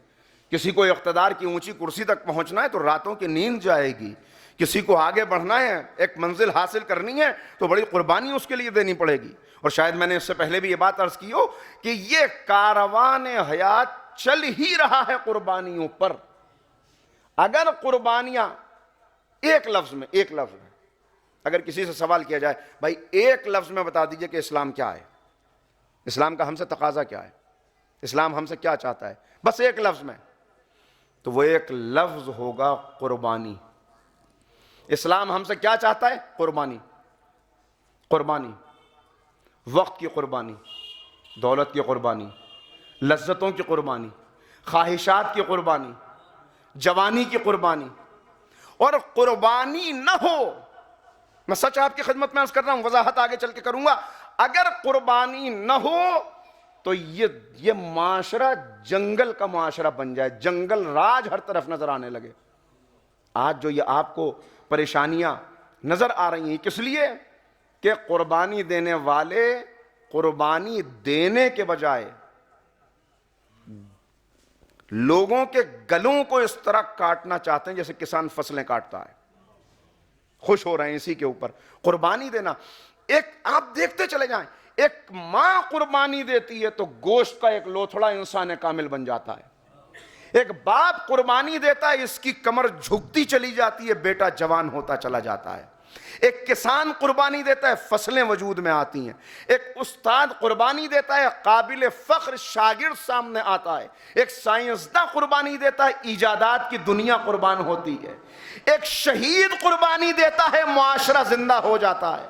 کسی کو اقتدار کی اونچی کرسی تک پہنچنا ہے تو راتوں کی نیند جائے گی، کسی کو آگے بڑھنا ہے، ایک منزل حاصل کرنی ہے تو بڑی قربانی اس کے لیے دینی پڑے گی۔ اور شاید میں نے اس سے پہلے بھی یہ بات عرض کی ہو کہ یہ کاروان حیات چل ہی رہا ہے قربانیوں پر۔ اگر قربانیاں ایک لفظ میں اگر کسی سے سوال کیا جائے بھائی ایک لفظ میں بتا دیجئے کہ اسلام کیا ہے، اسلام کا ہم سے تقاضا کیا ہے، اسلام ہم سے کیا چاہتا ہے، بس ایک لفظ میں، تو وہ ایک لفظ ہوگا قربانی۔ اسلام ہم سے کیا چاہتا ہے؟ قربانی، قربانی، وقت کی قربانی، دولت کی قربانی، لذتوں کی قربانی، خواہشات کی قربانی، جوانی کی قربانی۔ اور قربانی نہ ہو، میں سچ آپ کی خدمت میں عرض کر رہا ہوں، وضاحت آگے چل کے کروں گا، اگر قربانی نہ ہو تو یہ معاشرہ جنگل کا معاشرہ بن جائے، جنگل راج ہر طرف نظر آنے لگے۔ آج جو یہ آپ کو پریشانیاں نظر آ رہی ہیں کس لیے کہ قربانی دینے والے قربانی دینے کے بجائے لوگوں کے گلوں کو اس طرح کاٹنا چاہتے ہیں جیسے کسان فصلیں کاٹتا ہے، خوش ہو رہے ہیں اسی کے اوپر۔ قربانی دینا، ایک آپ دیکھتے چلے جائیں، ایک ماں قربانی دیتی ہے تو گوشت کا ایک لوتھڑا انسان کامل بن جاتا ہے. ایک باپ قربانی دیتا ہے، اس کی کمر جھکتی چلی جاتی ہے، بیٹا جوان ہوتا چلا جاتا ہے. ایک کسان قربانی دیتا ہے، فصلیں وجود میں آتی ہیں. ایک استاد قربانی دیتا ہے، قابل فخر شاگرد سامنے آتا ہے. ایک سائنسداں قربانی دیتا ہے، ایجادات کی دنیا قربان ہوتی ہے. ایک شہید قربانی دیتا ہے، معاشرہ زندہ ہو جاتا ہے.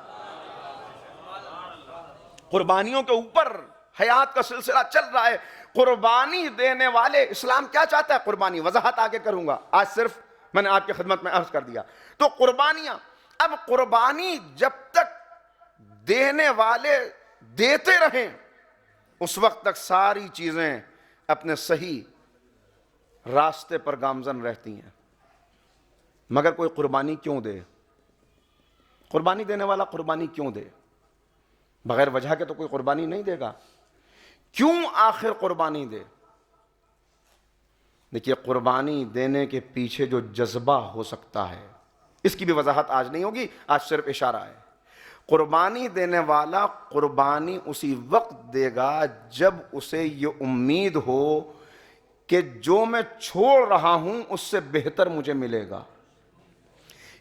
قربانیوں کے اوپر حیات کا سلسلہ چل رہا ہے. قربانی دینے والے، اسلام کیا چاہتا ہے؟ قربانی، وضاحت آگے کروں گا، آج صرف میں نے آپ کی خدمت میں عرض کر دیا. تو قربانیاں، اب قربانی جب تک دینے والے دیتے رہیں اس وقت تک ساری چیزیں اپنے صحیح راستے پر گامزن رہتی ہیں. مگر کوئی قربانی کیوں دے؟ قربانی دینے والا قربانی کیوں دے؟ بغیر وجہ کے تو کوئی قربانی نہیں دے گا. کیوں آخر قربانی دے؟ دیکھیے، قربانی دینے کے پیچھے جو جذبہ ہو سکتا ہے، اس کی بھی وضاحت آج نہیں ہوگی، آج صرف اشارہ ہے. قربانی دینے والا قربانی اسی وقت دے گا جب اسے یہ امید ہو کہ جو میں چھوڑ رہا ہوں اس سے بہتر مجھے ملے گا.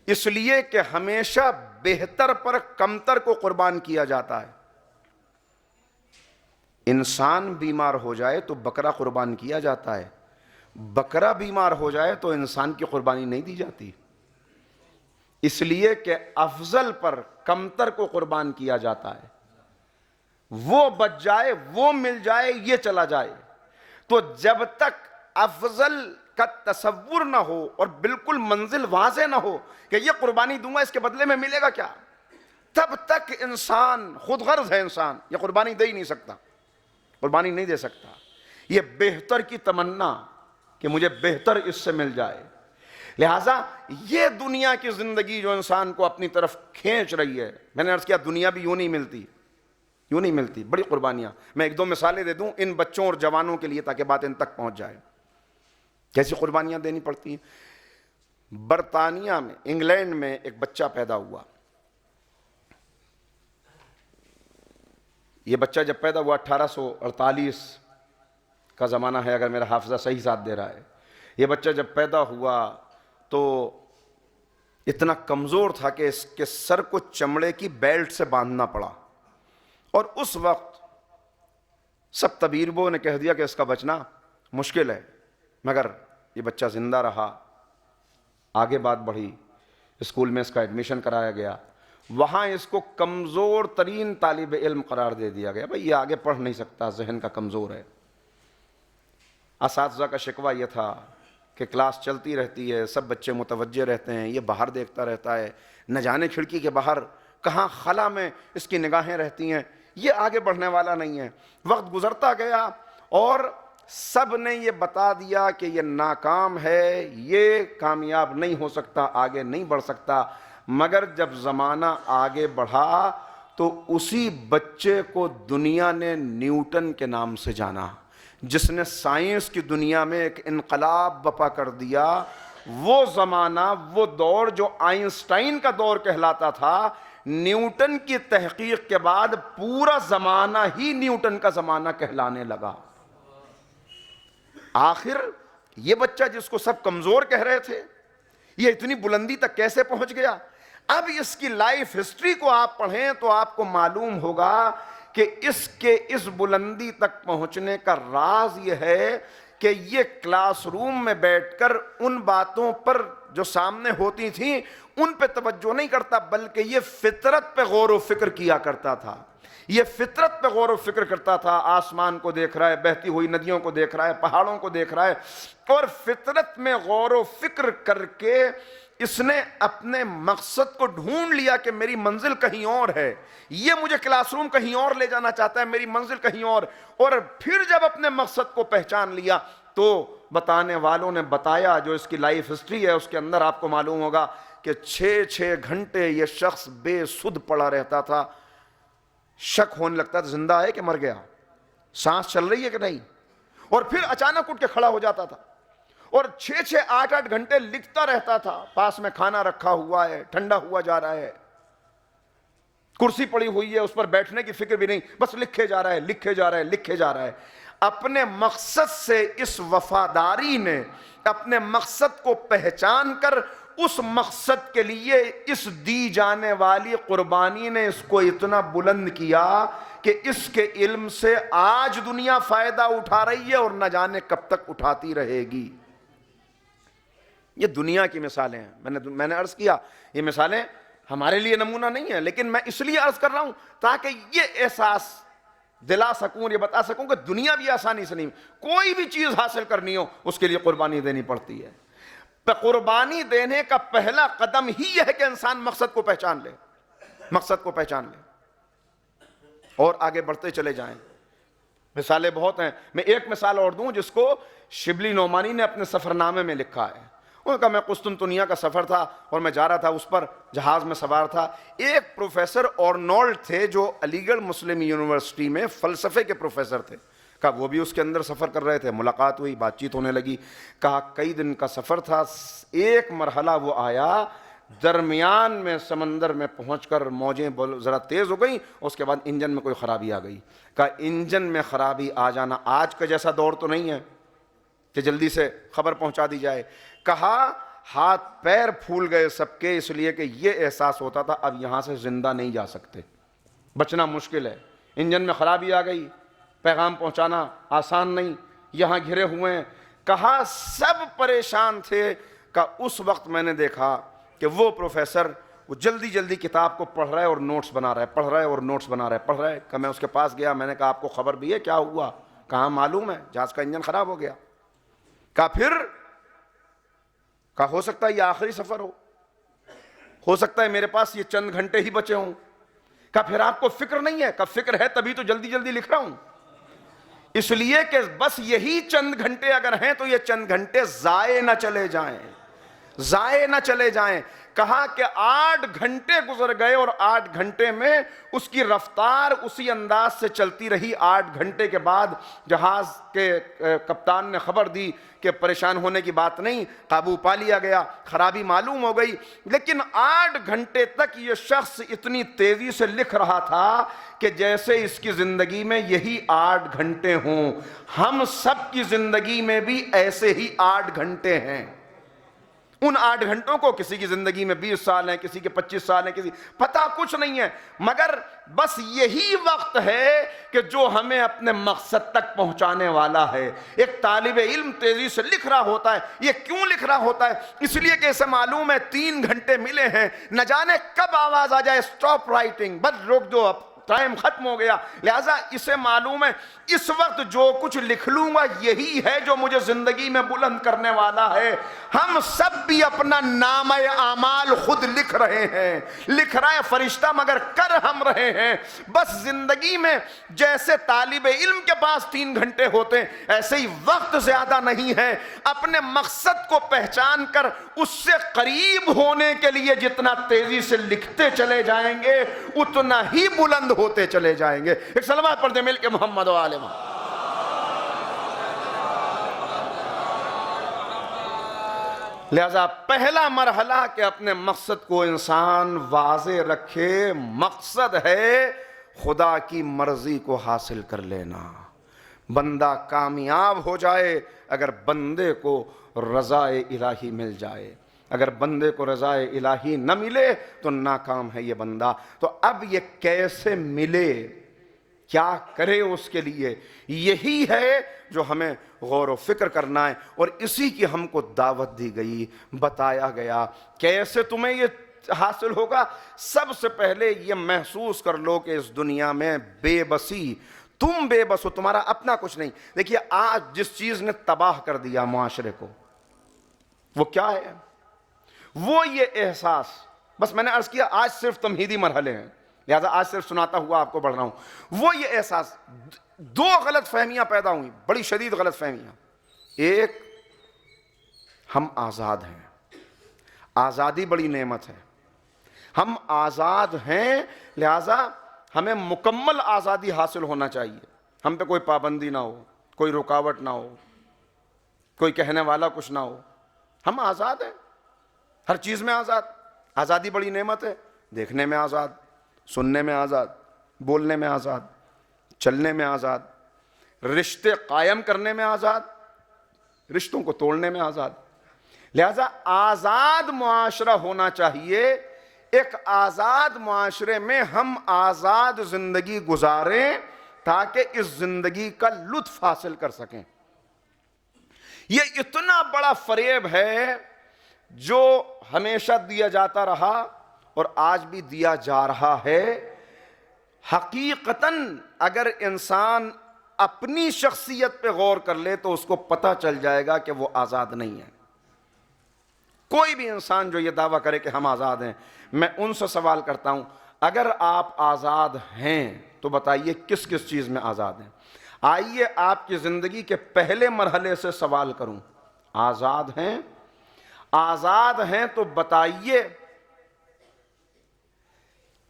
اس لیے کہ ہمیشہ بہتر پر کمتر کو قربان کیا جاتا ہے. انسان بیمار ہو جائے تو بکرا قربان کیا جاتا ہے، بکرا بیمار ہو جائے تو انسان کی قربانی نہیں دی جاتی. اس لیے کہ افضل پر کمتر کو قربان کیا جاتا ہے. وہ بچ جائے، وہ مل جائے، یہ چلا جائے. تو جب تک افضل کا تصور نہ ہو اور بالکل منزل واضح نہ ہو کہ یہ قربانی دوں گا اس کے بدلے میں ملے گا کیا، تب تک انسان خود غرض ہے. انسان یہ قربانی دے ہی نہیں سکتا، قربانی نہیں دے سکتا. یہ بہتر کی تمنا کہ مجھے بہتر اس سے مل جائے. لہٰذا یہ دنیا کی زندگی جو انسان کو اپنی طرف کھینچ رہی ہے، میں نے عرض کیا دنیا بھی یوں نہیں ملتی، یوں نہیں ملتی. بڑی قربانیاں، میں ایک دو مثالیں دے دوں ان بچوں اور جوانوں کے لیے تاکہ بات ان تک پہنچ جائے. کیسی قربانیاں دینی پڑتی ہیں. برطانیہ میں، انگلینڈ میں ایک بچہ پیدا ہوا. یہ بچہ جب پیدا ہوا 1848 کا زمانہ ہے اگر میرا حافظہ صحیح ساتھ دے رہا ہے. یہ بچہ جب پیدا ہوا تو اتنا کمزور تھا کہ اس کے سر کو چمڑے کی بیلٹ سے باندھنا پڑا. اور اس وقت سب طبیبوں نے کہہ دیا کہ اس کا بچنا مشکل ہے. مگر یہ بچہ زندہ رہا. آگے بات بڑھی، اسکول میں اس کا ایڈمیشن کرایا گیا. وہاں اس کو کمزور ترین طالب علم قرار دے دیا گیا. بھئی یہ آگے پڑھ نہیں سکتا، ذہن کا کمزور ہے. اساتذہ کا شکوہ یہ تھا کہ کلاس چلتی رہتی ہے، سب بچے متوجہ رہتے ہیں، یہ باہر دیکھتا رہتا ہے، نہ جانے کھڑکی کے باہر کہاں خلا میں اس کی نگاہیں رہتی ہیں، یہ آگے بڑھنے والا نہیں ہے. وقت گزرتا گیا اور سب نے یہ بتا دیا کہ یہ ناکام ہے، یہ کامیاب نہیں ہو سکتا، آگے نہیں بڑھ سکتا. مگر جب زمانہ آگے بڑھا تو اسی بچے کو دنیا نے نیوٹن کے نام سے جانا، جس نے سائنس کی دنیا میں ایک انقلاب بپا کر دیا. وہ زمانہ، وہ دور جو آئنسٹائن کا دور کہلاتا تھا، نیوٹن کی تحقیق کے بعد پورا زمانہ ہی نیوٹن کا زمانہ کہلانے لگا. آخر یہ بچہ جس کو سب کمزور کہہ رہے تھے، یہ اتنی بلندی تک کیسے پہنچ گیا؟ اب اس کی لائف ہسٹری کو آپ پڑھیں تو آپ کو معلوم ہوگا کہ اس کے اس بلندی تک پہنچنے کا راز یہ ہے کہ یہ کلاس روم میں بیٹھ کر ان باتوں پر جو سامنے ہوتی تھیں ان پہ توجہ نہیں کرتا، بلکہ یہ فطرت پہ غور و فکر کیا کرتا تھا. یہ فطرت پہ غور و فکر کرتا تھا. آسمان کو دیکھ رہا ہے، بہتی ہوئی ندیوں کو دیکھ رہا ہے، پہاڑوں کو دیکھ رہا ہے، اور فطرت میں غور و فکر کر کے اس نے اپنے مقصد کو ڈھونڈ لیا کہ میری منزل کہیں اور ہے. یہ مجھے کلاس روم کہیں اور لے جانا چاہتا ہے، میری منزل کہیں اور. اور پھر جب اپنے مقصد کو پہچان لیا تو بتانے والوں نے بتایا، جو اس کی لائف ہسٹری ہے اس کے اندر آپ کو معلوم ہوگا کہ 6 گھنٹے یہ شخص بے سدھ پڑا رہتا تھا. شک ہونے لگتا تھا زندہ ہے کہ مر گیا، سانس چل رہی ہے کہ نہیں. اور پھر اچانک اٹھ کے کھڑا ہو جاتا تھا اور 8 گھنٹے لکھتا رہتا تھا. پاس میں کھانا رکھا ہوا ہے، ٹھنڈا ہوا جا رہا ہے. کرسی پڑی ہوئی ہے، اس پر بیٹھنے کی فکر بھی نہیں، بس لکھے جا رہا ہے، لکھے جا رہا ہے، لکھے جا رہا ہے۔ اپنے مقصد سے اس وفاداری نے، اپنے مقصد کو پہچان کر اس مقصد کے لیے اس دی جانے والی قربانی نے اس کو اتنا بلند کیا کہ اس کے علم سے آج دنیا فائدہ اٹھا رہی ہے اور نہ جانے کب تک اٹھاتی رہے گی۔ یہ دنیا کی مثالیں ہیں، میں نے عرض کیا یہ مثالیں ہمارے لیے نمونہ نہیں ہے، لیکن میں اس لیے عرض کر رہا ہوں تاکہ یہ احساس دلا سکوں، یہ بتا سکوں کہ دنیا بھی آسانی سے نہیں، کوئی بھی چیز حاصل کرنی ہو اس کے لیے قربانی دینی پڑتی ہے۔ قربانی دینے کا پہلا قدم ہی یہ ہے کہ انسان مقصد کو پہچان لے، مقصد کو پہچان لے اور آگے بڑھتے چلے جائیں۔ مثالیں بہت ہیں، میں ایک مثال اور دوں جس کو شبلی نعمانی نے اپنے سفر نامے میں لکھا ہے۔ انہوں نے کہا میں قسطنطنیہ کا سفر تھا اور میں جا رہا تھا، اس پر جہاز میں سوار تھا، ایک پروفیسر اورنولڈ تھے جو علی گڑھ مسلم یونیورسٹی میں فلسفے کے پروفیسر تھے، کہا وہ بھی اس کے اندر سفر کر رہے تھے، ملاقات ہوئی، بات چیت ہونے لگی، کہا کئی دن کا سفر تھا، ایک مرحلہ وہ آیا درمیان میں سمندر میں پہنچ کر موجیں ذرا تیز ہو گئیں، اس کے بعد انجن میں کوئی خرابی آ گئی، کہا انجن میں خرابی آ جانا آج کا جیسا دور تو نہیں ہے کہ جلدی سے خبر پہنچا دی جائے، کہا ہاتھ پیر پھول گئے سب کے، اس لیے کہ یہ احساس ہوتا تھا اب یہاں سے زندہ نہیں جا سکتے، بچنا مشکل ہے، انجن میں خرابی آ گئی، پیغام پہنچانا آسان نہیں، یہاں گھرے ہوئے ہیں، کہا سب پریشان تھے، کہا اس وقت میں نے دیکھا کہ وہ پروفیسر وہ جلدی جلدی کتاب کو پڑھ رہا ہے اور نوٹس بنا رہا ہے، پڑھ رہا ہے اور نوٹس بنا رہا ہے، پڑھ رہا ہے، کہ میں اس کے پاس گیا، میں نے کہا آپ کو خبر بھی ہے کیا ہوا؟ کہا معلوم ہے جہاز کا انجن خراب ہو گیا، کہا پھر؟ کہا ہو سکتا ہے یہ آخری سفر ہو سکتا ہے میرے پاس یہ چند گھنٹے ہی بچے ہوں، کہا پھر آپ کو فکر نہیں ہے؟ کہا فکر ہے تبھی تو جلدی جلدی لکھ رہا ہوں، اس لیے کہ بس یہی چند گھنٹے اگر ہیں تو یہ چند گھنٹے ضائع نہ چلے جائیں، ضائع نہ چلے جائیں۔ کہا کہ 8 گھنٹے گزر گئے اور 8 گھنٹے میں اس کی رفتار اسی انداز سے چلتی رہی، 8 گھنٹے کے بعد جہاز کے کپتان نے خبر دی کہ پریشان ہونے کی بات نہیں، قابو پا لیا گیا، خرابی معلوم ہو گئی، لیکن 8 گھنٹے تک یہ شخص اتنی تیزی سے لکھ رہا تھا کہ جیسے اس کی زندگی میں یہی 8 گھنٹے ہوں۔ ہم سب کی زندگی میں بھی ایسے ہی 8 گھنٹے ہیں، ان 8 گھنٹوں کو کسی کی زندگی میں 20 سال ہیں، کسی کے 25 سال ہیں، کسی پتہ کچھ نہیں ہے، مگر بس یہی وقت ہے کہ جو ہمیں اپنے مقصد تک پہنچانے والا ہے۔ ایک طالب علم تیزی سے لکھ رہا ہوتا ہے، یہ کیوں لکھ رہا ہوتا ہے؟ اس لیے کہ اسے معلوم ہے 3 گھنٹے ملے ہیں، نہ جانے کب آواز آ جائے اسٹاپ رائٹنگ، بس رک دو، اب ٹائم ختم ہو گیا، لہٰذا اسے معلوم ہے اس وقت جو کچھ لکھ لوں گا یہی ہے جو مجھے زندگی میں بلند کرنے والا ہے۔ ہم سب بھی اپنا نامہ اعمال خود لکھ رہے ہیں، لکھ رہا ہے فرشتہ مگر کر ہم رہے ہیں۔ بس زندگی میں جیسے طالب علم کے پاس 3 گھنٹے ہوتے ہیں ایسے ہی وقت زیادہ نہیں ہے، اپنے مقصد کو پہچان کر اس سے قریب ہونے کے لیے جتنا تیزی سے لکھتے چلے جائیں گے اتنا ہی بلند ہوتے چلے جائیں گے۔ ایک صلوات پڑھ دے مل کے محمد و آل محمد۔ لہذا پہلا مرحلہ کہ اپنے مقصد کو انسان واضح رکھے، مقصد ہے خدا کی مرضی کو حاصل کر لینا۔ بندہ کامیاب ہو جائے اگر بندے کو رضا الہی مل جائے، اگر بندے کو رضا الہی نہ ملے تو ناکام ہے یہ بندہ۔ تو اب یہ کیسے ملے، کیا کرے اس کے لیے، یہی ہے جو ہمیں غور و فکر کرنا ہے، اور اسی کی ہم کو دعوت دی گئی، بتایا گیا کیسے تمہیں یہ حاصل ہوگا۔ سب سے پہلے یہ محسوس کر لو کہ اس دنیا میں بے بسی، تم بے بس ہو، تمہارا اپنا کچھ نہیں۔ دیکھیے آج جس چیز نے تباہ کر دیا معاشرے کو وہ کیا ہے؟ وہ یہ احساس، بس میں نے عرض کیا آج صرف تمہیدی مرحلے ہیں، لہذا آج صرف سناتا ہوا آپ کو بڑھ رہا ہوں۔ وہ یہ احساس، 2 غلط فہمیاں پیدا ہوئیں، بڑی شدید غلط فہمیاں۔ ایک، ہم آزاد ہیں، آزادی بڑی نعمت ہے، ہم آزاد ہیں لہذا ہمیں مکمل آزادی حاصل ہونا چاہیے، ہم پہ کوئی پابندی نہ ہو، کوئی رکاوٹ نہ ہو، کوئی کہنے والا کچھ نہ ہو، ہم آزاد ہیں، ہر چیز میں آزاد، آزادی بڑی نعمت ہے، دیکھنے میں آزاد، سننے میں آزاد، بولنے میں آزاد، چلنے میں آزاد، رشتے قائم کرنے میں آزاد، رشتوں کو توڑنے میں آزاد۔ لہذا آزاد معاشرہ ہونا چاہیے۔ ایک آزاد معاشرے میں ہم آزاد زندگی گزاریں تاکہ اس زندگی کا لطف حاصل کر سکیں۔ یہ اتنا بڑا فریب ہے جو ہمیشہ دیا جاتا رہا اور آج بھی دیا جا رہا ہے۔ حقیقتاً اگر انسان اپنی شخصیت پہ غور کر لے تو اس کو پتہ چل جائے گا کہ وہ آزاد نہیں ہے۔ کوئی بھی انسان جو یہ دعویٰ کرے کہ ہم آزاد ہیں، میں ان سے سوال کرتا ہوں اگر آپ آزاد ہیں تو بتائیے کس کس چیز میں آزاد ہیں؟ آئیے آپ کی زندگی کے پہلے مرحلے سے سوال کروں، آزاد ہیں؟ آزاد ہیں تو بتائیے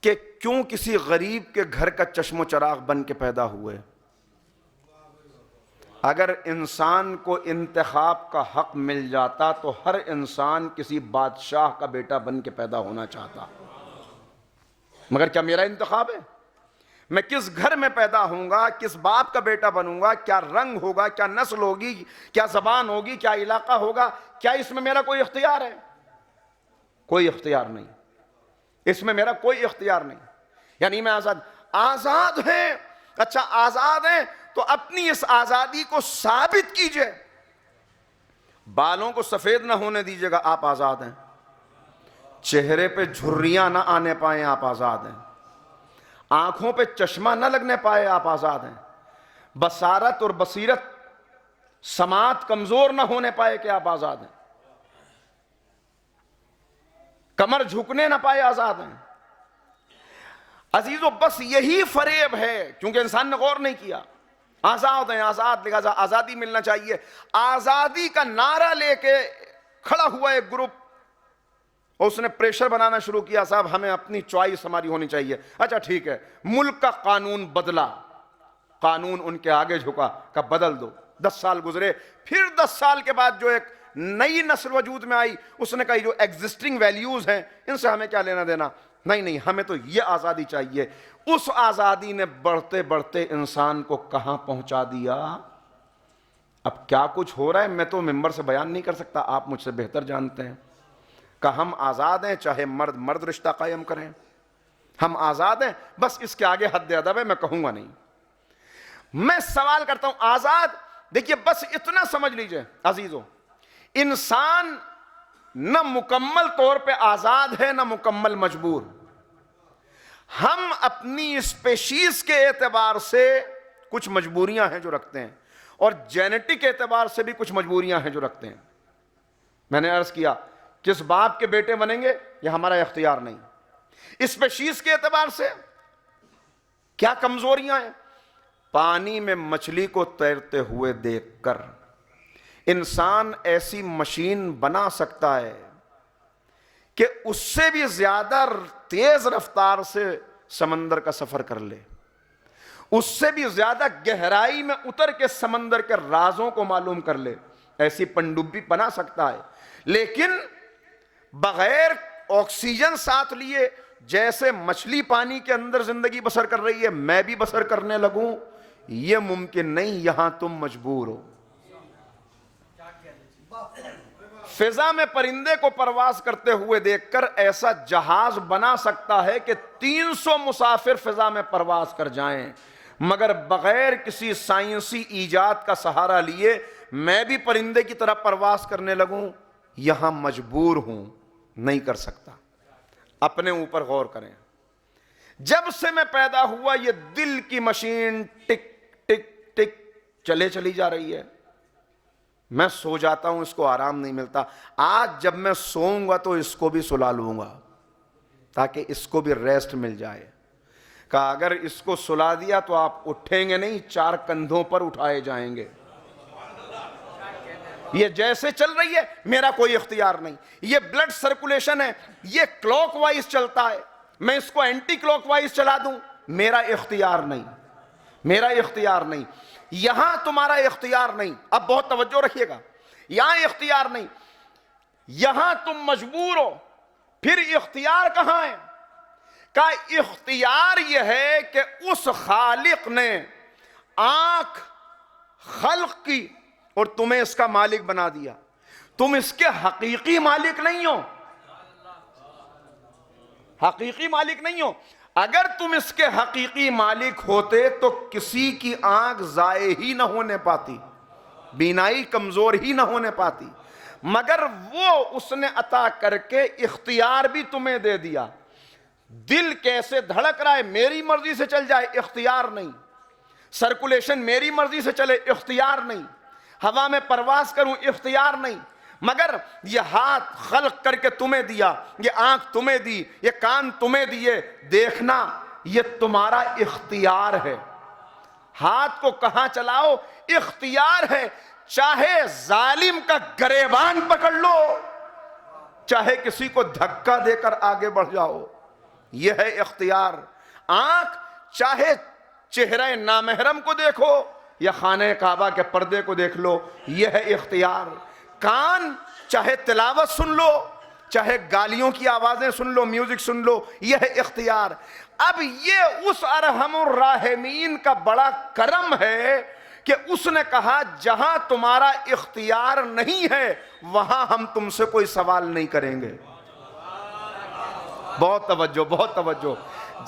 کہ کیوں کسی غریب کے گھر کا چشم و چراغ بن کے پیدا ہوئے؟ اگر انسان کو انتخاب کا حق مل جاتا تو ہر انسان کسی بادشاہ کا بیٹا بن کے پیدا ہونا چاہتا، مگر کیا میرا انتخاب ہے؟ میں کس گھر میں پیدا ہوں گا، کس باپ کا بیٹا بنوں گا، کیا رنگ ہوگا، کیا نسل ہوگی، کیا زبان ہوگی، کیا علاقہ ہوگا، کیا اس میں میرا کوئی اختیار ہے؟ کوئی اختیار نہیں، اس میں میرا کوئی اختیار نہیں۔ یعنی میں آزاد ہیں۔ اچھا آزاد ہیں تو اپنی اس آزادی کو ثابت کیجئے۔ بالوں کو سفید نہ ہونے دیجئے گا، آپ آزاد ہیں۔ چہرے پہ جھریاں نہ آنے پائیں، آپ آزاد ہیں۔ آنکھوں پہ چشمہ نہ لگنے پائے، آپ آزاد ہیں۔ بصارت اور بصیرت، سماعت کمزور نہ ہونے پائے کہ آپ آزاد ہیں۔ کمر جھکنے نہ پائے، آزاد ہیں۔ عزیزو بس یہی فریب ہے، کیونکہ انسان نے غور نہیں کیا۔ آزاد ہیں، آزاد، لہذا آزادی ملنا چاہیے۔ آزادی کا نعرہ لے کے کھڑا ہوا ایک گروپ، اس نے پریشر بنانا شروع کیا، صاحب ہمیں اپنی چوائس ہماری ہونی چاہیے۔ اچھا ٹھیک ہے، ملک کا قانون بدلا، قانون ان کے آگے جھکا کہ بدل دو۔ 10 سال گزرے، پھر 10 سال کے بعد جو ایک نئی نسل وجود میں آئی، اس نے کہا جو ایگزسٹنگ ویلیوز ہیں ان سے ہمیں کیا لینا دینا، نہیں ہمیں تو یہ آزادی چاہیے۔ اس آزادی نے بڑھتے بڑھتے انسان کو کہاں پہنچا دیا؟ اب کیا کچھ ہو رہا ہے میں تو ممبر سے بیان نہیں کر سکتا، آپ مجھ سے بہتر جانتے ہیں۔ کہ ہم آزاد ہیں، چاہے مرد مرد رشتہ قائم کریں، ہم آزاد ہیں، بس اس کے آگے حد ادب ہے، میں کہوں گا نہیں۔ میں سوال کرتا ہوں آزاد، دیکھیے بس اتنا سمجھ لیجئے عزیزو، انسان نہ مکمل طور پہ آزاد ہے نہ مکمل مجبور۔ ہم اپنی اسپیشیز کے اعتبار سے کچھ مجبوریاں ہیں جو رکھتے ہیں، اور جینیٹک اعتبار سے بھی کچھ مجبوریاں ہیں جو رکھتے ہیں۔ میں نے عرض کیا کس باپ کے بیٹے بنیں گے یہ ہمارا اختیار نہیں۔ اسپیشیز کے اعتبار سے کیا کمزوریاں ہیں؟ پانی میں مچھلی کو تیرتے ہوئے دیکھ کر انسان ایسی مشین بنا سکتا ہے کہ اس سے بھی زیادہ تیز رفتار سے سمندر کا سفر کر لے، اس سے بھی زیادہ گہرائی میں اتر کے سمندر کے رازوں کو معلوم کر لے، ایسی پنڈبی بنا سکتا ہے۔ لیکن بغیر آکسیجن ساتھ لیے جیسے مچھلی پانی کے اندر زندگی بسر کر رہی ہے میں بھی بسر کرنے لگوں، یہ ممکن نہیں، یہاں تم مجبور ہو۔ فضا میں پرندے کو پرواز کرتے ہوئے دیکھ کر ایسا جہاز بنا سکتا ہے کہ 300 مسافر فضا میں پرواز کر جائیں، مگر بغیر کسی سائنسی ایجاد کا سہارا لیے میں بھی پرندے کی طرح پرواز کرنے لگوں، یہاں مجبور ہوں، نہیں کر سکتا۔ اپنے اوپر غور کریں۔ جب سے میں پیدا ہوا یہ دل کی مشین ٹک ٹک ٹک چلی جا رہی ہے، میں سو جاتا ہوں، اس کو آرام نہیں ملتا۔ آج جب میں سوؤں گا تو اس کو بھی سلا لوں گا تاکہ اس کو بھی ریسٹ مل جائے۔ کہا اگر اس کو سلا دیا تو آپ اٹھیں گے نہیں، 4 کندھوں پر اٹھائے جائیں گے۔ یہ جیسے چل رہی ہے میرا کوئی اختیار نہیں۔ یہ بلڈ سرکولیشن ہے، یہ کلوک وائز چلتا ہے، میں اس کو اینٹی کلوک وائز چلا دوں، میرا اختیار نہیں، میرا اختیار نہیں۔ یہاں تمہارا اختیار نہیں، اب بہت توجہ رکھیے گا، یہاں اختیار نہیں، یہاں تم مجبور ہو۔ پھر اختیار کہاں ہے؟ کا اختیار یہ ہے کہ اس خالق نے آنکھ خلق کی اور تمہیں اس کا مالک بنا دیا. تم اس کے حقیقی مالک نہیں ہو, حقیقی مالک نہیں ہو. اگر تم اس کے حقیقی مالک ہوتے تو کسی کی آنکھ ضائع ہی نہ ہونے پاتی, بینائی کمزور ہی نہ ہونے پاتی, مگر وہ اس نے عطا کر کے اختیار بھی تمہیں دے دیا. دل کیسے دھڑک رہا ہے میری مرضی سے چل جائے, اختیار نہیں. سرکولیشن میری مرضی سے چلے, اختیار نہیں. ہوا میں پرواز کروں, اختیار نہیں. مگر یہ ہاتھ خلق کر کے تمہیں دیا, یہ آنکھ تمہیں دی, یہ کان تمہیں دیے, دیکھنا یہ تمہارا اختیار ہے. ہاتھ کو کہاں چلاؤ اختیار ہے. چاہے ظالم کا گریبان پکڑ لو, چاہے کسی کو دھکا دے کر آگے بڑھ جاؤ, یہ ہے اختیار. آنکھ چاہے چہرہ نامحرم کو دیکھو یا خانہ کعبہ کے پردے کو دیکھ لو, یہ ہے اختیار. کان چاہے تلاوت سن لو, چاہے گالیوں کی آوازیں سن لو, میوزک سن لو, یہ ہے اختیار. اب یہ اس ارحم الراحمین کا بڑا کرم ہے کہ اس نے کہا جہاں تمہارا اختیار نہیں ہے وہاں ہم تم سے کوئی سوال نہیں کریں گے. بہت توجہ, بہت توجہ.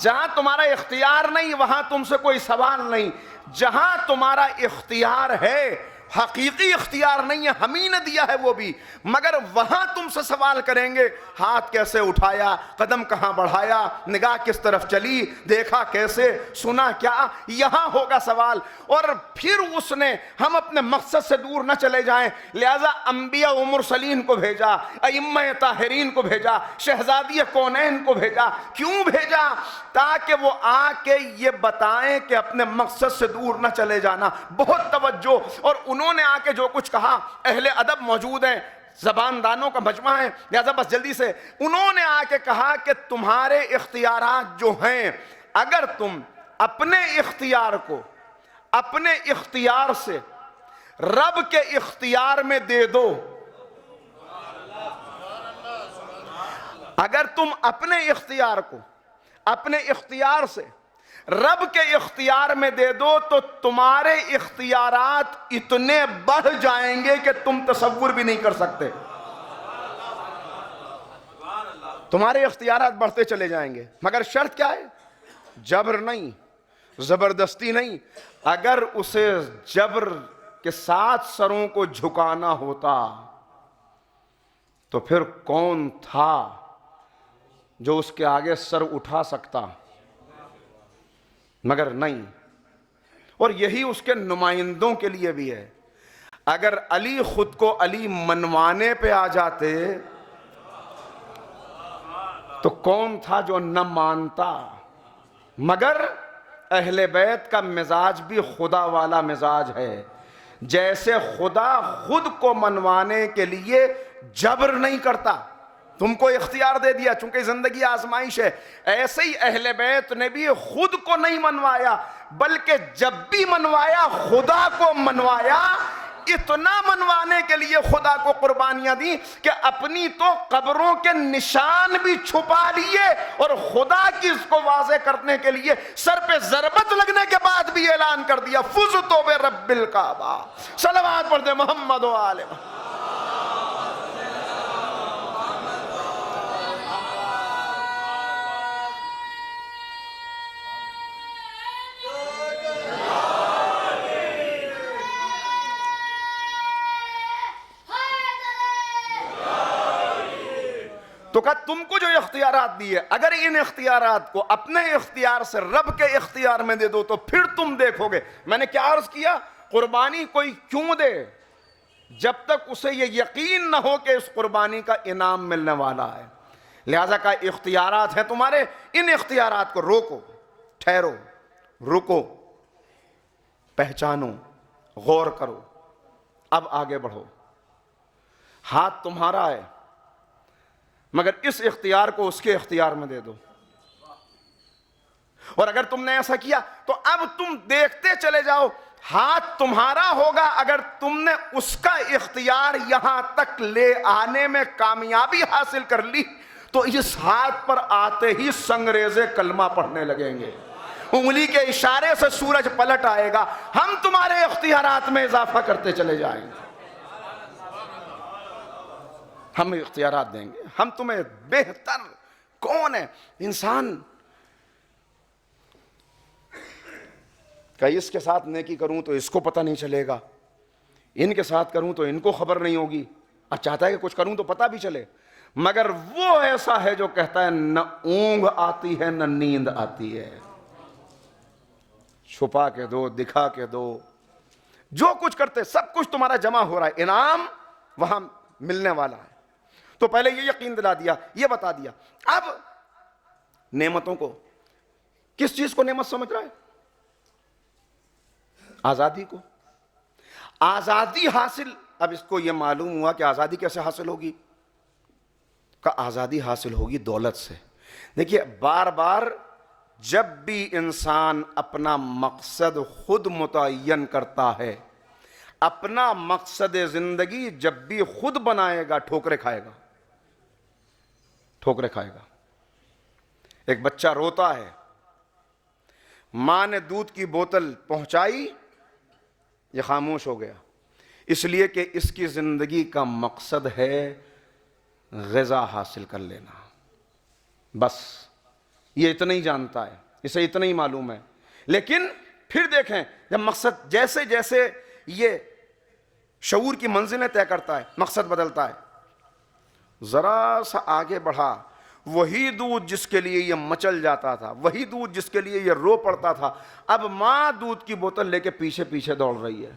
جہاں تمہارا اختیار نہیں وہاں تم سے کوئی سوال نہیں. جہاں تمہارا اختیار ہے, حقیقی اختیار نہیں ہے, ہم ہی نے دیا ہے وہ بھی, مگر وہاں تم سے سوال کریں گے. ہاتھ کیسے اٹھایا, قدم کہاں بڑھایا, نگاہ کس طرف چلی, دیکھا کیسے, سنا کیا, یہاں ہوگا سوال. اور پھر اس نے ہم اپنے مقصد سے دور نہ چلے جائیں, لہذا انبیاء و مرسلین کو بھیجا, ائمہ طاہرین کو بھیجا, شہزادی کونین کو بھیجا. کیوں بھیجا؟ تاکہ وہ آ کے یہ بتائیں کہ اپنے مقصد سے دور نہ چلے جانا. بہت توجہ. اور انہوں نے آ کے جو کچھ کہا, اہل ادب موجود ہیں, زبان دانوں کا مجمع ہے, لہذا بس جلدی سے انہوں نے آ کے کہا کہ تمہارے اختیارات جو ہیں, اگر تم اپنے اختیار کو اپنے اختیار سے رب کے اختیار میں دے دو, اگر تم اپنے اختیار کو اپنے اختیار سے رب کے اختیار میں دے دو تو تمہارے اختیارات اتنے بڑھ جائیں گے کہ تم تصور بھی نہیں کر سکتے. تمہارے اختیارات بڑھتے چلے جائیں گے, مگر شرط کیا ہے؟ جبر نہیں, زبردستی نہیں. اگر اسے جبر کے ساتھ سروں کو جھکانا ہوتا تو پھر کون تھا جو اس کے آگے سر اٹھا سکتا؟ مگر نہیں. اور یہی اس کے نمائندوں کے لیے بھی ہے. اگر علی خود کو علی منوانے پہ آ جاتے تو کون تھا جو نہ مانتا؟ مگر اہل بیت کا مزاج بھی خدا والا مزاج ہے. جیسے خدا خود کو منوانے کے لیے جبر نہیں کرتا, تم کو اختیار دے دیا چونکہ زندگی آزمائش ہے, ایسے ہی اہل بیت نے بھی خود کو نہیں منوایا, بلکہ جب بھی منوایا خدا کو منوایا. اتنا منوانے کے لیے خدا کو قربانیاں دی کہ اپنی تو قبروں کے نشان بھی چھپا لیے, اور خدا کی اس کو واضح کرنے کے لیے سر پہ ضربت لگنے کے بعد بھی اعلان کر دیا فزت برب الکعبہ. صلوات پڑھ دے محمد و آل محمد. تو کہا تم کو جو اختیارات دیے, اگر ان اختیارات کو اپنے اختیار سے رب کے اختیار میں دے دو تو پھر تم دیکھو گے. میں نے کیا عرض کیا, قربانی کوئی کیوں دے جب تک اسے یہ یقین نہ ہو کہ اس قربانی کا انعام ملنے والا ہے. لہذا کا اختیارات ہیں تمہارے, ان اختیارات کو روکو, ٹھہرو, رکو, پہچانو, غور کرو, اب آگے بڑھو. ہاتھ تمہارا ہے مگر اس اختیار کو اس کے اختیار میں دے دو. اور اگر تم نے ایسا کیا تو اب تم دیکھتے چلے جاؤ, ہاتھ تمہارا ہوگا اگر تم نے اس کا اختیار یہاں تک لے آنے میں کامیابی حاصل کر لی تو اس ہاتھ پر آتے ہی سنگریزے کلمہ پڑھنے لگیں گے، انگلی کے اشارے سے سورج پلٹ آئے گا، ہم تمہارے اختیارات میں اضافہ کرتے چلے جائیں گے، ہم اختیارات دیں گے، ہم تمہیں بہتر کون ہے انسان کہ اس کے ساتھ نیکی کروں تو اس کو پتہ نہیں چلے گا، ان کے ساتھ کروں تو ان کو خبر نہیں ہوگی، اور چاہتا ہے کہ کچھ کروں تو پتہ بھی چلے، مگر وہ ایسا ہے جو کہتا ہے نہ اونگ آتی ہے نہ نیند آتی ہے، چھپا کے دو، دکھا کے دو، جو کچھ کرتے سب کچھ تمہارا جمع ہو رہا ہے، انعام وہاں ملنے والا ہے۔ تو پہلے یہ یقین دلا دیا، یہ بتا دیا۔ اب نعمتوں کو، کس چیز کو نعمت سمجھ رہا ہے؟ آزادی کو، آزادی حاصل۔ اب اس کو یہ معلوم ہوا کہ آزادی کیسے حاصل ہوگی، کہ آزادی حاصل ہوگی دولت سے۔ دیکھیے بار بار جب بھی انسان اپنا مقصد خود متعین کرتا ہے، اپنا مقصد زندگی جب بھی خود بنائے گا، ٹھوکرے کھائے گا، ٹھوکرے کھائے گا۔ ایک بچہ روتا ہے، ماں نے دودھ کی بوتل پہنچائی، یہ خاموش ہو گیا، اس لیے کہ اس کی زندگی کا مقصد ہے غذا حاصل کر لینا، بس یہ اتنا ہی جانتا ہے، اسے اتنا ہی معلوم ہے۔ لیکن پھر دیکھیں جب مقصد جیسے جیسے یہ شعور کی منزلیں طے کرتا ہے، مقصد بدلتا ہے، ذرا سا آگے بڑھا، وہی دودھ جس کے لیے یہ مچل جاتا تھا، وہی دودھ جس کے لیے یہ رو پڑتا تھا، اب ماں دودھ کی بوتل لے کے پیچھے پیچھے دوڑ رہی ہے،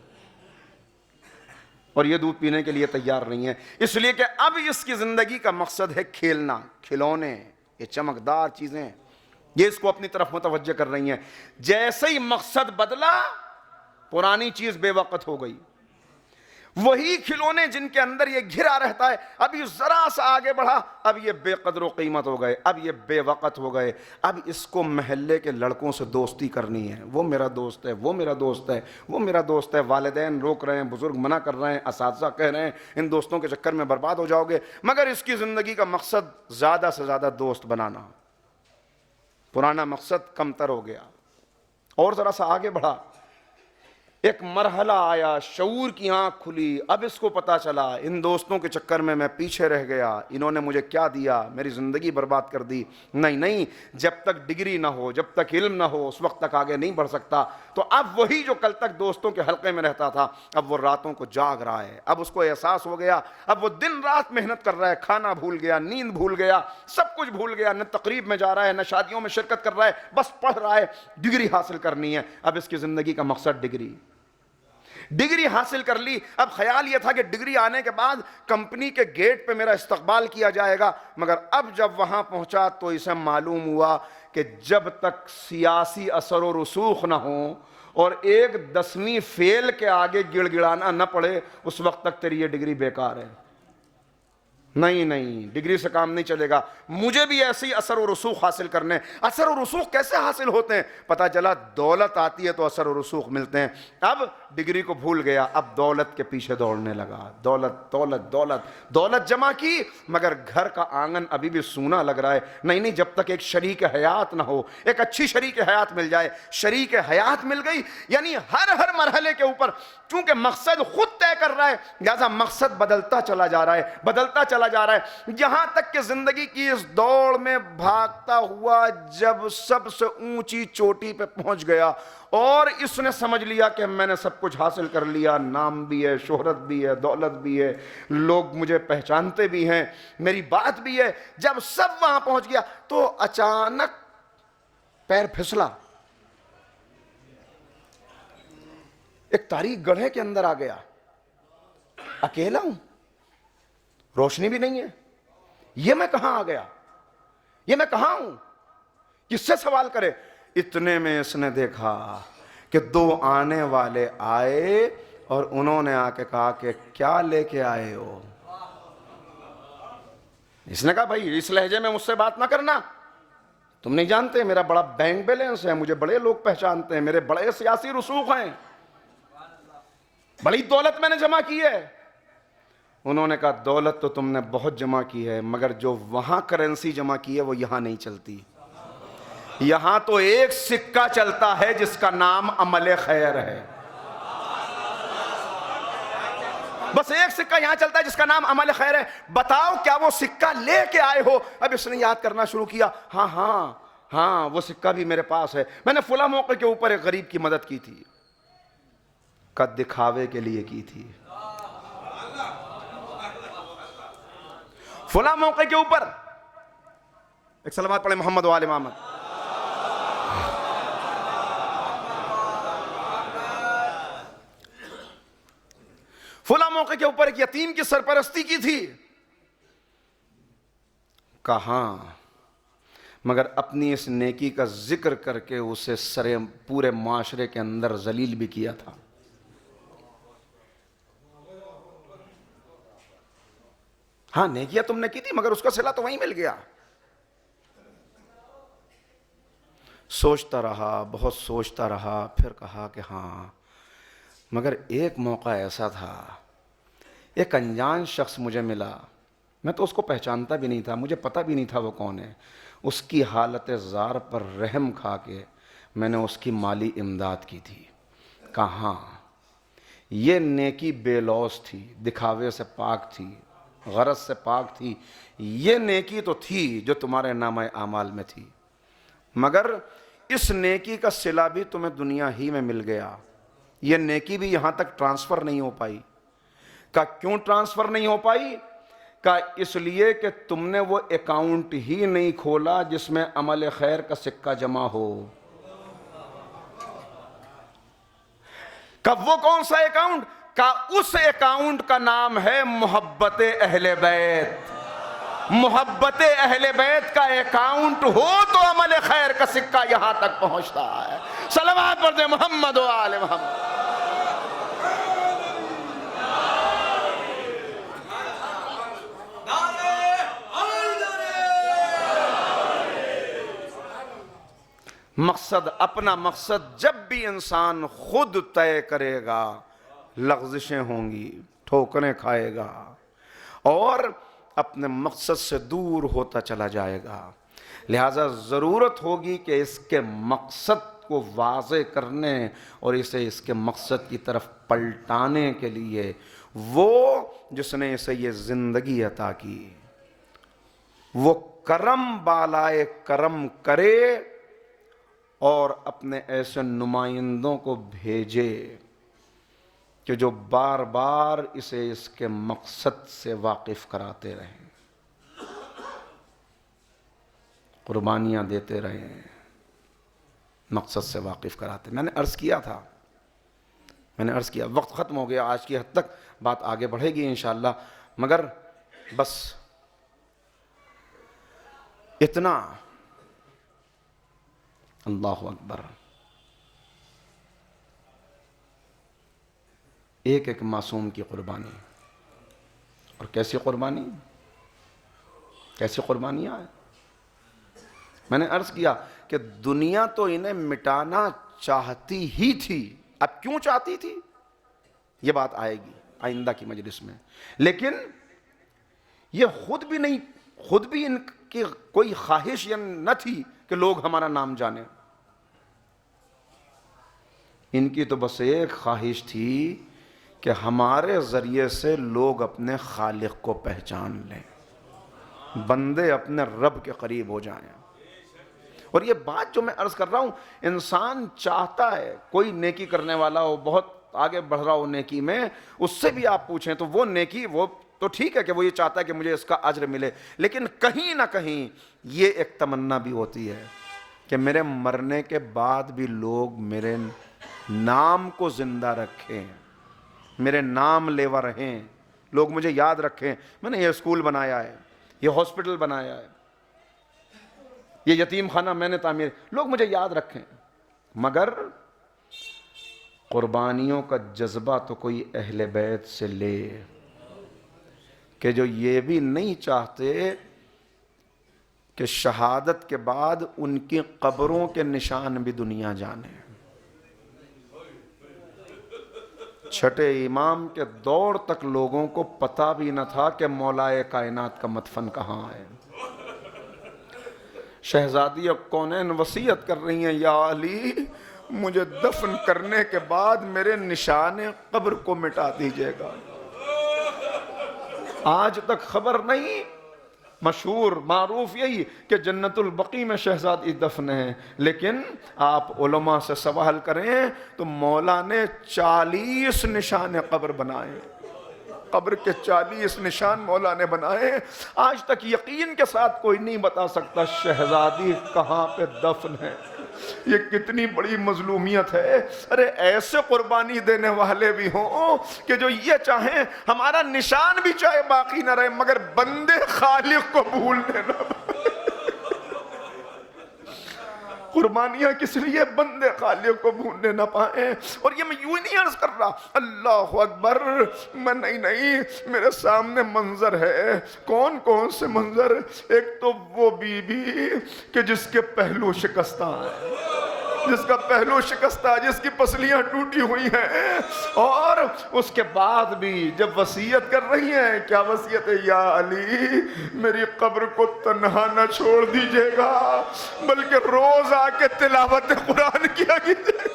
اور یہ دودھ پینے کے لیے تیار نہیں ہے، اس لیے کہ اب اس کی زندگی کا مقصد ہے کھیلنا، کھلونے، یہ چمکدار چیزیں، یہ اس کو اپنی طرف متوجہ کر رہی ہیں۔ جیسے ہی مقصد بدلا، پرانی چیز بے وقت ہو گئی، وہی کھلونے جن کے اندر یہ گھرا رہتا ہے، اب یہ ذرا سا آگے بڑھا، اب یہ بے قدر و قیمت ہو گئے، اب یہ بے وقت ہو گئے، اب اس کو محلے کے لڑکوں سے دوستی کرنی ہے، وہ میرا دوست ہے، وہ میرا دوست ہے، وہ میرا دوست ہے، والدین روک رہے ہیں، بزرگ منع کر رہے ہیں، اساتذہ کہہ رہے ہیں ان دوستوں کے چکر میں برباد ہو جاؤ گے، مگر اس کی زندگی کا مقصد زیادہ سے زیادہ دوست بنانا، پرانا مقصد کمتر ہو گیا، اور ذرا سا آگے بڑھا، ایک مرحلہ آیا، شعور کی آنکھ کھلی، اب اس کو پتا چلا ان دوستوں کے چکر میں پیچھے رہ گیا، انہوں نے مجھے کیا دیا، میری زندگی برباد کر دی، نہیں، جب تک ڈگری نہ ہو، جب تک علم نہ ہو، اس وقت تک آگے نہیں بڑھ سکتا۔ تو اب وہی جو کل تک دوستوں کے حلقے میں رہتا تھا، اب وہ راتوں کو جاگ رہا ہے، اب اس کو احساس ہو گیا، اب وہ دن رات محنت کر رہا ہے، کھانا بھول گیا، نیند بھول گیا، سب کچھ بھول گیا، نہ تقریب میں جا رہا ہے، نہ شادیوں میں شرکت کر رہا ہے، بس پڑھ رہا ہے، ڈگری حاصل کرنی ہے، اب اس کی زندگی کا مقصد ڈگری حاصل کر لی۔ اب خیال یہ تھا کہ ڈگری آنے کے بعد کمپنی کے گیٹ پہ میرا استقبال کیا جائے گا، مگر اب جب وہاں پہنچا تو اسے معلوم ہوا کہ جب تک سیاسی اثر و رسوخ نہ ہو اور ایک 10ویں فیل کے آگے گڑ گڑانا نہ پڑے، اس وقت تک تیری یہ ڈگری بیکار ہے۔ نہیں، ڈگری سے کام نہیں چلے گا، مجھے بھی ایسی اثر و رسوخ حاصل کرنے۔ اثر و رسوخ کیسے حاصل ہوتے ہیں؟ پتہ چلا دولت آتی ہے تو اثر و رسوخ ملتے ہیں۔ اب ڈگری کو بھول گیا، اب دولت کے پیچھے دوڑنے لگا، دولت جمع کی، مگر گھر کا آنگن ابھی بھی سونا لگ رہا ہے۔ نہیں، جب تک ایک شریک حیات نہ ہو، ایک اچھی شریک حیات مل جائے۔ شریک حیات مل گئی، یعنی ہر مرحلے کے اوپر چونکہ مقصد خود طے کر رہا ہے، لہذا مقصد بدلتا چلا جا رہا ہے، یہاں تک کہ زندگی کی اس دوڑ میں بھاگتا ہوا جب سب سے اونچی چوٹی پہ پہنچ گیا اور اس نے سمجھ لیا کہ میں نے سب کچھ حاصل کر لیا، نام بھی ہے، شہرت بھی ہے، دولت بھی ہے، لوگ مجھے پہچانتے بھی ہیں، میری بات بھی ہے، جب سب وہاں پہنچ گیا تو اچانک پیر پھسلا، ایک تاریک گڑھے کے اندر آ گیا، اکیلا ہوں، روشنی بھی نہیں ہے، یہ میں کہاں آ گیا، یہ میں کہاں ہوں، کس سے سوال کرے؟ اتنے میں اس نے دیکھا کہ 2 آنے والے آئے اور انہوں نے آ کے کہا کہ کیا لے کے آئے ہو؟ اس نے کہا بھائی اس لہجے میں مجھ سے بات نہ کرنا، تم نہیں جانتے میرا بڑا بینک بیلنس ہے، مجھے بڑے لوگ پہچانتے ہیں، میرے بڑے سیاسی رسوخ ہیں، بڑی دولت میں نے جمع کی ہے۔ انہوں نے کہا دولت تو تم نے بہت جمع کی ہے، مگر جو وہاں کرنسی جمع کی ہے وہ یہاں نہیں چلتی. یہاں تو ایک سکہ چلتا ہے جس کا نام عمل خیر ہے. بس ایک سکہ یہاں چلتا ہے جس کا نام عمل خیر ہے. بتاؤ کیا وہ سکہ لے کے آئے ہو؟ اب اس نے یاد کرنا شروع کیا، ہاں وہ سکہ بھی میرے پاس ہے، میں نے فلاں موقع کے اوپر ایک غریب کی مدد کی تھی. قد دکھاوے کے لیے کی تھی. فلاں موقع کے اوپر ایک صلوات پڑھے محمد و آل محمد. فلاں موقع کے اوپر ایک یتیم کی سرپرستی کی تھی. کہاں مگر اپنی اس نیکی کا ذکر کر کے اسے پورے معاشرے کے اندر ذلیل بھی کیا تھا. ہاں نیکیاں تم نے کی تھی مگر اس کا صلہ تو وہیں مل گیا. سوچتا رہا، بہت سوچتا رہا، پھر کہا کہ ہاں مگر ایک موقع ایسا تھا، ایک انجان شخص مجھے ملا، میں تو اس کو پہچانتا بھی نہیں تھا، مجھے پتہ بھی نہیں تھا وہ کون ہے. اس کی حالت زار پر رحم کھا کے میں نے اس کی مالی امداد کی تھی. کہاں یہ نیکی بے لوث تھی، دکھاوے سے پاک تھی، غرض سے پاک تھی. یہ نیکی تو تھی جو تمہارے نامہ اعمال میں تھی، مگر اس نیکی کا صلہ بھی تمہیں دنیا ہی میں مل گیا. یہ نیکی بھی یہاں تک ٹرانسفر نہیں ہو پائی. کہ کیوں ٹرانسفر نہیں ہو پائی؟ کہ اس لیے کہ تم نے وہ اکاؤنٹ ہی نہیں کھولا جس میں عمل خیر کا سکہ جمع ہو. کہ وہ کون سا اکاؤنٹ؟ کہ اس اکاؤنٹ کا نام ہے محبت اہل بیت. محبت اہل بیت کا اکاؤنٹ ہو تو عمل خیر کا سکہ یہاں تک پہنچتا ہے. صلوات پڑھ دے محمد و آل محمد. مقصد، اپنا مقصد جب بھی انسان خود طے کرے گا، لغزشیں ہوں گی، ٹھوکریں کھائے گا اور اپنے مقصد سے دور ہوتا چلا جائے گا. لہٰذا ضرورت ہوگی کہ اس کے مقصد کو واضح کرنے اور اسے اس کے مقصد کی طرف پلٹانے کے لیے وہ جس نے اسے یہ زندگی عطا کی وہ کرم بالائے کرم کرے اور اپنے ایسے نمائندوں کو بھیجے کہ جو بار بار اسے اس کے مقصد سے واقف کراتے رہیں، قربانیاں دیتے رہیں، مقصد سے واقف کراتے. میں نے عرض کیا وقت ختم ہو گیا، آج کی حد تک بات آگے بڑھے گی انشاءاللہ، مگر بس اتنا. اللہ اکبر. ایک معصوم کی قربانی، اور کیسی قربانیاں ہیں. میں نے عرض کیا کہ دنیا تو انہیں مٹانا چاہتی ہی تھی. اب کیوں چاہتی تھی یہ بات آئے گی آئندہ کی مجلس میں، لیکن یہ خود بھی ان کی کوئی خواہش نہ تھی کہ لوگ ہمارا نام جانیں. ان کی تو بس ایک خواہش تھی کہ ہمارے ذریعے سے لوگ اپنے خالق کو پہچان لیں، بندے اپنے رب کے قریب ہو جائیں. اور یہ بات جو میں عرض کر رہا ہوں، انسان چاہتا ہے کوئی نیکی کرنے والا ہو، بہت آگے بڑھ رہا ہو نیکی میں، اس سے بھی آپ پوچھیں تو وہ نیکی، وہ تو ٹھیک ہے کہ وہ یہ چاہتا ہے کہ مجھے اس کا اجر ملے، لیکن کہیں نہ کہیں یہ ایک تمنا بھی ہوتی ہے کہ میرے مرنے کے بعد بھی لوگ میرے نام کو زندہ رکھیں، میرے نام لیوا رہیں، لوگ مجھے یاد رکھیں. میں نے یہ اسکول بنایا ہے، یہ ہاسپٹل بنایا ہے، یہ یتیم خانہ میں نے تعمیر، لوگ مجھے یاد رکھیں. مگر قربانیوں کا جذبہ تو کوئی اہل بیت سے لے کہ جو یہ بھی نہیں چاہتے کہ شہادت کے بعد ان کی قبروں کے نشان بھی دنیا جانے. چھٹے امام کے دور تک لوگوں کو پتا بھی نہ تھا کہ مولائے کائنات کا مدفن کہاں ہے۔ شہزادی کونین وصیت کر رہی ہیں، یا علی مجھے دفن کرنے کے بعد میرے نشان قبر کو مٹا دیجئے گا۔ آج تک خبر نہیں، مشہور معروف یہی کہ جنت البقیع میں شہزادی دفن ہے، لیکن آپ علماء سے سوال کریں تو مولا نے 40 نشان قبر بنائے، قبر کے 40 نشان مولا نے بنائے۔ آج تک یقین کے ساتھ کوئی نہیں بتا سکتا شہزادی کہاں پہ دفن ہے۔ یہ کتنی بڑی مظلومیت ہے۔ ارے ایسے قربانی دینے والے بھی ہوں کہ جو یہ چاہیں ہمارا نشان بھی چاہے باقی نہ رہے، مگر بندے خالق کو بھولنے نہ۔ قربانیاں کس لیے؟ بندے خالق کو بھولنے نہ پائیں۔ اور یہ میں یوں ہی نہیں عرض کر رہا اللہ اکبر، میں نہیں میرے سامنے منظر ہے۔ کون سے منظر؟ ایک تو وہ بی بی کہ جس کے پہلو شکستہ ہیں، جس کا پہلو شکستہ، جس کی پسلیاں ٹوٹی ہوئی ہیں، اور اس کے بعد بھی جب وصیت کر رہی ہیں، کیا وصیت ہے؟ یا علی میری قبر کو تنہا نہ چھوڑ دیجئے گا، بلکہ روز آ کے تلاوت قرآن کیا کیجئے،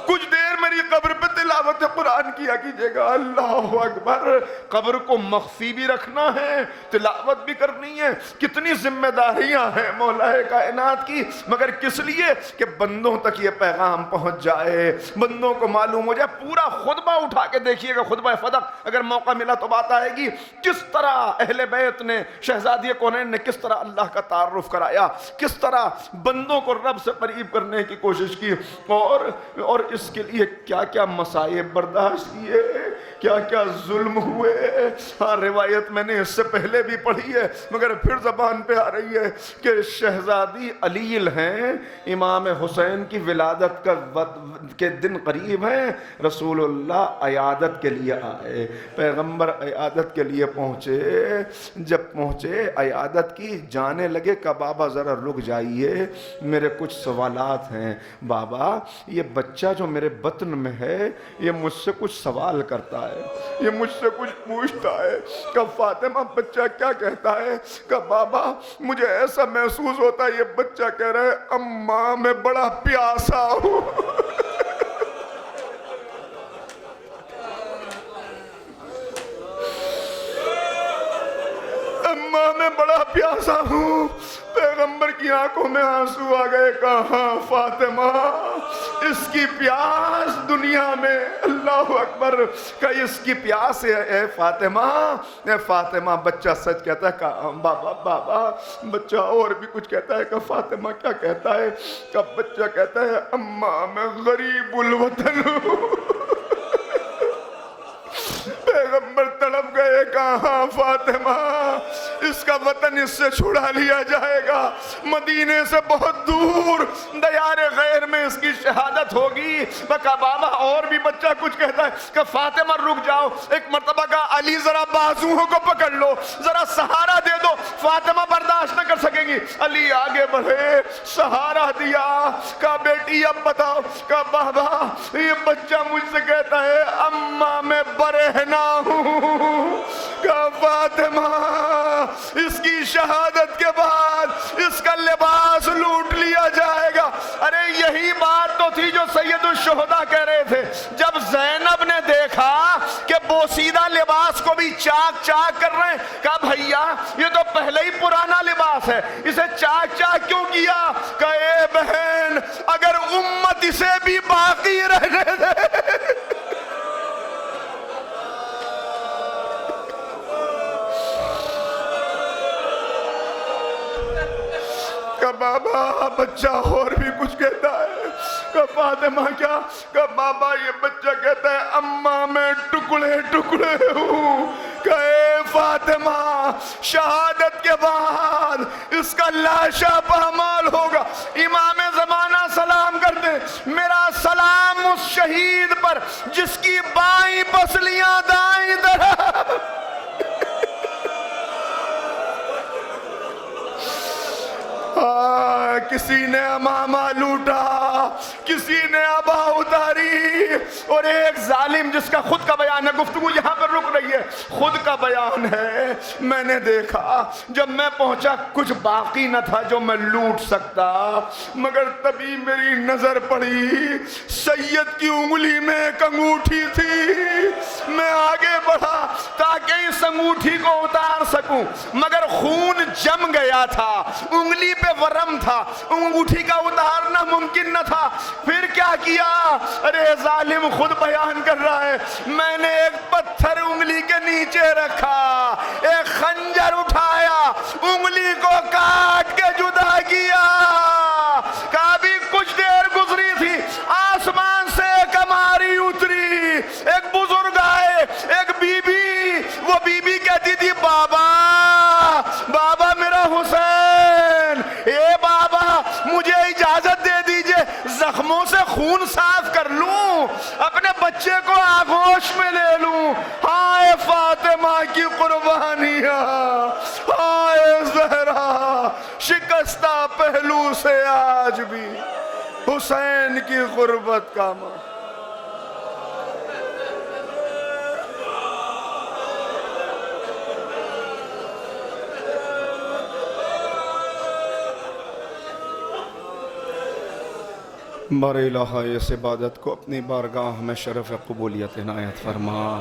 کچھ دیر میری قبر پہ تلاوت قرآن کیا کیجئے گا۔ اللہ اکبر، قبر کو مخفی بھی رکھنا ہے، تلاوت بھی کرنی ہے، کتنی ذمہ داریاں ہیں مولا کائنات کی، مگر کس لیے کہ بندوں تک یہ پیغام پہنچ جائے، بندوں کو معلوم ہو جائے۔ پورا خطبہ اٹھا کے دیکھیے گا، خطبہ فدق، اگر موقع ملا تو بات آئے گی، کس طرح اہل بیت نے، شہزادی کونین نے کس طرح اللہ کا تعارف کرایا، کس طرح بندوں کو رب سے قریب کرنے کی کوشش کی، اور اس کے لیے کیا کیا مصائب برداشت کیے، کیا کیا ظلم ہوئے۔ ہاں روایت میں نے اس سے پہلے بھی پڑھی ہے، مگر پھر زبان پہ آ رہی ہے کہ شہزادی علیل ہیں، امام حسین کی ولادت کے دن قریب ہیں، رسول اللہ عیادت کے لیے آئے، پیغمبر عیادت کے لیے پہنچے۔ جب پہنچے عیادت کی، جانے لگے کہ بابا ذرا رک جائیے، میرے کچھ سوالات ہیں۔ بابا یہ بچہ جو میرے بطن میں ہے یہ مجھ سے کچھ سوال کرتا ہے، یہ مجھ سے کچھ پوچھتا ہے۔ کہ فاطمہ بچہ کیا کہتا ہے؟ کہ بابا مجھے ایسا محسوس ہوتا ہے یہ بچہ کہہ رہا ہے اماں میں بڑا پیاسا ہوں۔ اماں میں بڑا پیاسا ہوں۔ پیغمبر کی آنکھوں میں آنسو آ گئے، کہا فاطمہ اس کی پیاس دنیا میں، اللہ اکبر، کہ اس کی پیاس ہے اے فاطمہ، اے فاطمہ۔ بچہ سچ کہتا ہے کہ بابا بچہ اور بھی کچھ کہتا ہے کہ فاطمہ کیا کہتا ہے؟ کہ بچہ کہتا ہے اماں میں غریب الوطن ہوں۔ پیغمبر تڑپ گئے، کہا فاطمہ اس کا وطن اس سے چھڑا لیا جائے گا، مدینے سے بہت دور دیار غیر میں اس کی شہادت ہوگی۔ کہا بابا اور بھی بچہ کچھ کہتا ہے کہ فاطمہ رک جاؤ، ایک مرتبہ کہا علی ذرا بازوؤں کو پکڑ لو، ذرا سہارا دے دو، فاطمہ برداشت نہ کر سکیں گی۔ علی آگے بڑھے، سہارا دیا، کہا بیٹی اب بتاؤ۔ کہا بابا یہ بچہ مجھ سے کہتا ہے اماں میں برہنہ ہوں۔ کہا فاطمہ اس کی شہادت کے بعد اس کا لباس لوٹ لیا جائے گا۔ ارے یہی بات تو تھی جو سید الشہداء کہہ رہے تھے، جب زینب نے دیکھا کہ بوسیدہ لباس کو بھی چاک چاک کر رہے ہیں، کہا بھیا یہ تو پہلے ہی پرانا لباس ہے، اسے چاک چاک کیوں کیا؟ کہا اے بہن اگر امت اسے بھی باقی رہنے دے۔ کہ بابا بچہ اور بھی کچھ کہتا ہے۔ کہ فاطمہ کیا؟ کہ بابا یہ بچہ کہتا ہے اماں میں ٹکڑے ٹکڑے ہوں۔ کہ اے فاطمہ شہادت کے بعد اس کا لاشا پامال ہوگا۔ امام زمانہ سلام کرتے، میرا سلام اس شہید پر جس کی بائیں پسلیاں دائیں طرف۔ کسی نے امامہ لوٹا، کسی نے ابا اتاری، اور ایک ظالم جس کا خود کا بیان ہے، گفتگو یہاں پر رک رہی ہے، خود کا بیان ہے، میں نے دیکھا جب میں پہنچا کچھ باقی نہ تھا جو میں لوٹ سکتا، مگر تبھی میری نظر پڑی سید کی انگلی میں ایک انگوٹھی تھی، میں آگے بڑھا تاکہ اس انگوٹھی کو اتار سکوں، مگر خون جم گیا تھا، انگلی پہ ورم تھا، انگوٹھی کا اتارنا ممکن نہ تھا۔ پھر کیا کیا؟ ارے ظالم خود بیان کر رہا ہے، میں نے ایک پتھر انگلی کے نیچے رکھا، ایک خنجر اٹھایا، انگلی کو کاٹ کے جدا کیا۔ کبھی کچھ دیر گزری تھی، آسمان سے ایک ہماری اتری، ایک بزرگ آئے، ایک بی بی، وہ بی بی کہتی تھی بابا بابا میرا حسین، اے بابا مجھے اجازت دے دیجئے زخموں سے خون صاف کر لوں، اپنے بچے کو آغوش میں لے لوں۔ ہائے فاطمہ کی قربانیاں، ہائے زہرا، شکستہ پہلو سے آج بھی حسین کی غربت کا ماں۔ بار الہ اس عبادت کو اپنی بارگاہ میں شرف قبولیت عنایت فرما۔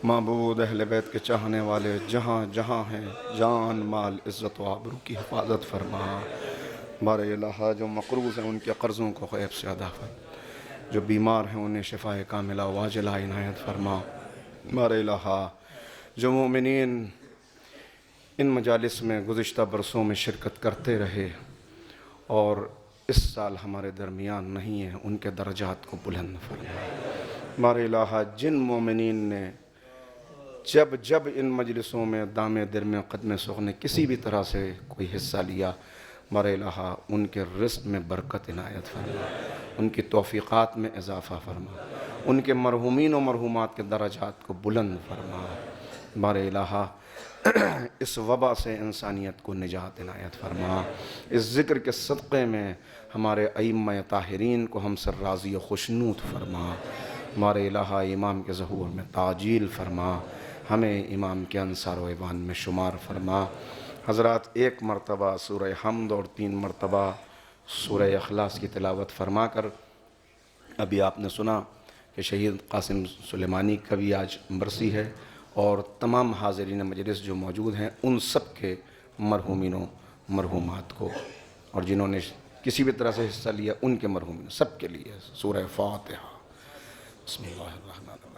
معبود اہل بیت کے چاہنے والے جہاں جہاں ہیں، جان مال عزت و آبرو کی حفاظت فرما۔ بار الہ جو مقروض ہیں ان کے قرضوں کو غیب سے ادا فرما، جو بیمار ہیں انہیں شفاء کاملہ واجلہ عنایت فرما۔ بار الہ جو مومنین ان مجالس میں گزشتہ برسوں میں شرکت کرتے رہے اور اس سال ہمارے درمیان نہیں ہیں، ان کے درجات کو بلند فرما۔ بار الہ جن مومنین نے جب جب ان مجلسوں میں دام درم قدم سخن کسی بھی طرح سے کوئی حصہ لیا، بار الہ ان کے رزق میں برکت عنایت فرما، ان کی توفیقات میں اضافہ فرما، ان کے مرحومین و مرحومات کے درجات کو بلند فرما۔ بار الہ اس وبا سے انسانیت کو نجات عنایت فرما۔ اس ذکر کے صدقے میں ہمارے ائمہ طاہرین کو ہم سر راضی و خوشنود فرما۔ بار الہ امام کے ظہور میں تعجیل فرما، ہمیں امام کے انصار و ایوان میں شمار فرما۔ حضرات ایک مرتبہ سورہ حمد اور 3 مرتبہ سورہ اخلاص کی تلاوت فرما کر، ابھی آپ نے سنا کہ شہید قاسم سلیمانی کا بھی آج برسی ہے، اور تمام حاضرین مجلس جو موجود ہیں ان سب کے مرحومین و مرحومات کو، اور جنہوں نے کسی بھی طرح سے حصہ لیا ان کے مرحومین سب کے لیے سورہ فاتحہ۔ بسم اللہ الرحمن الرحیم۔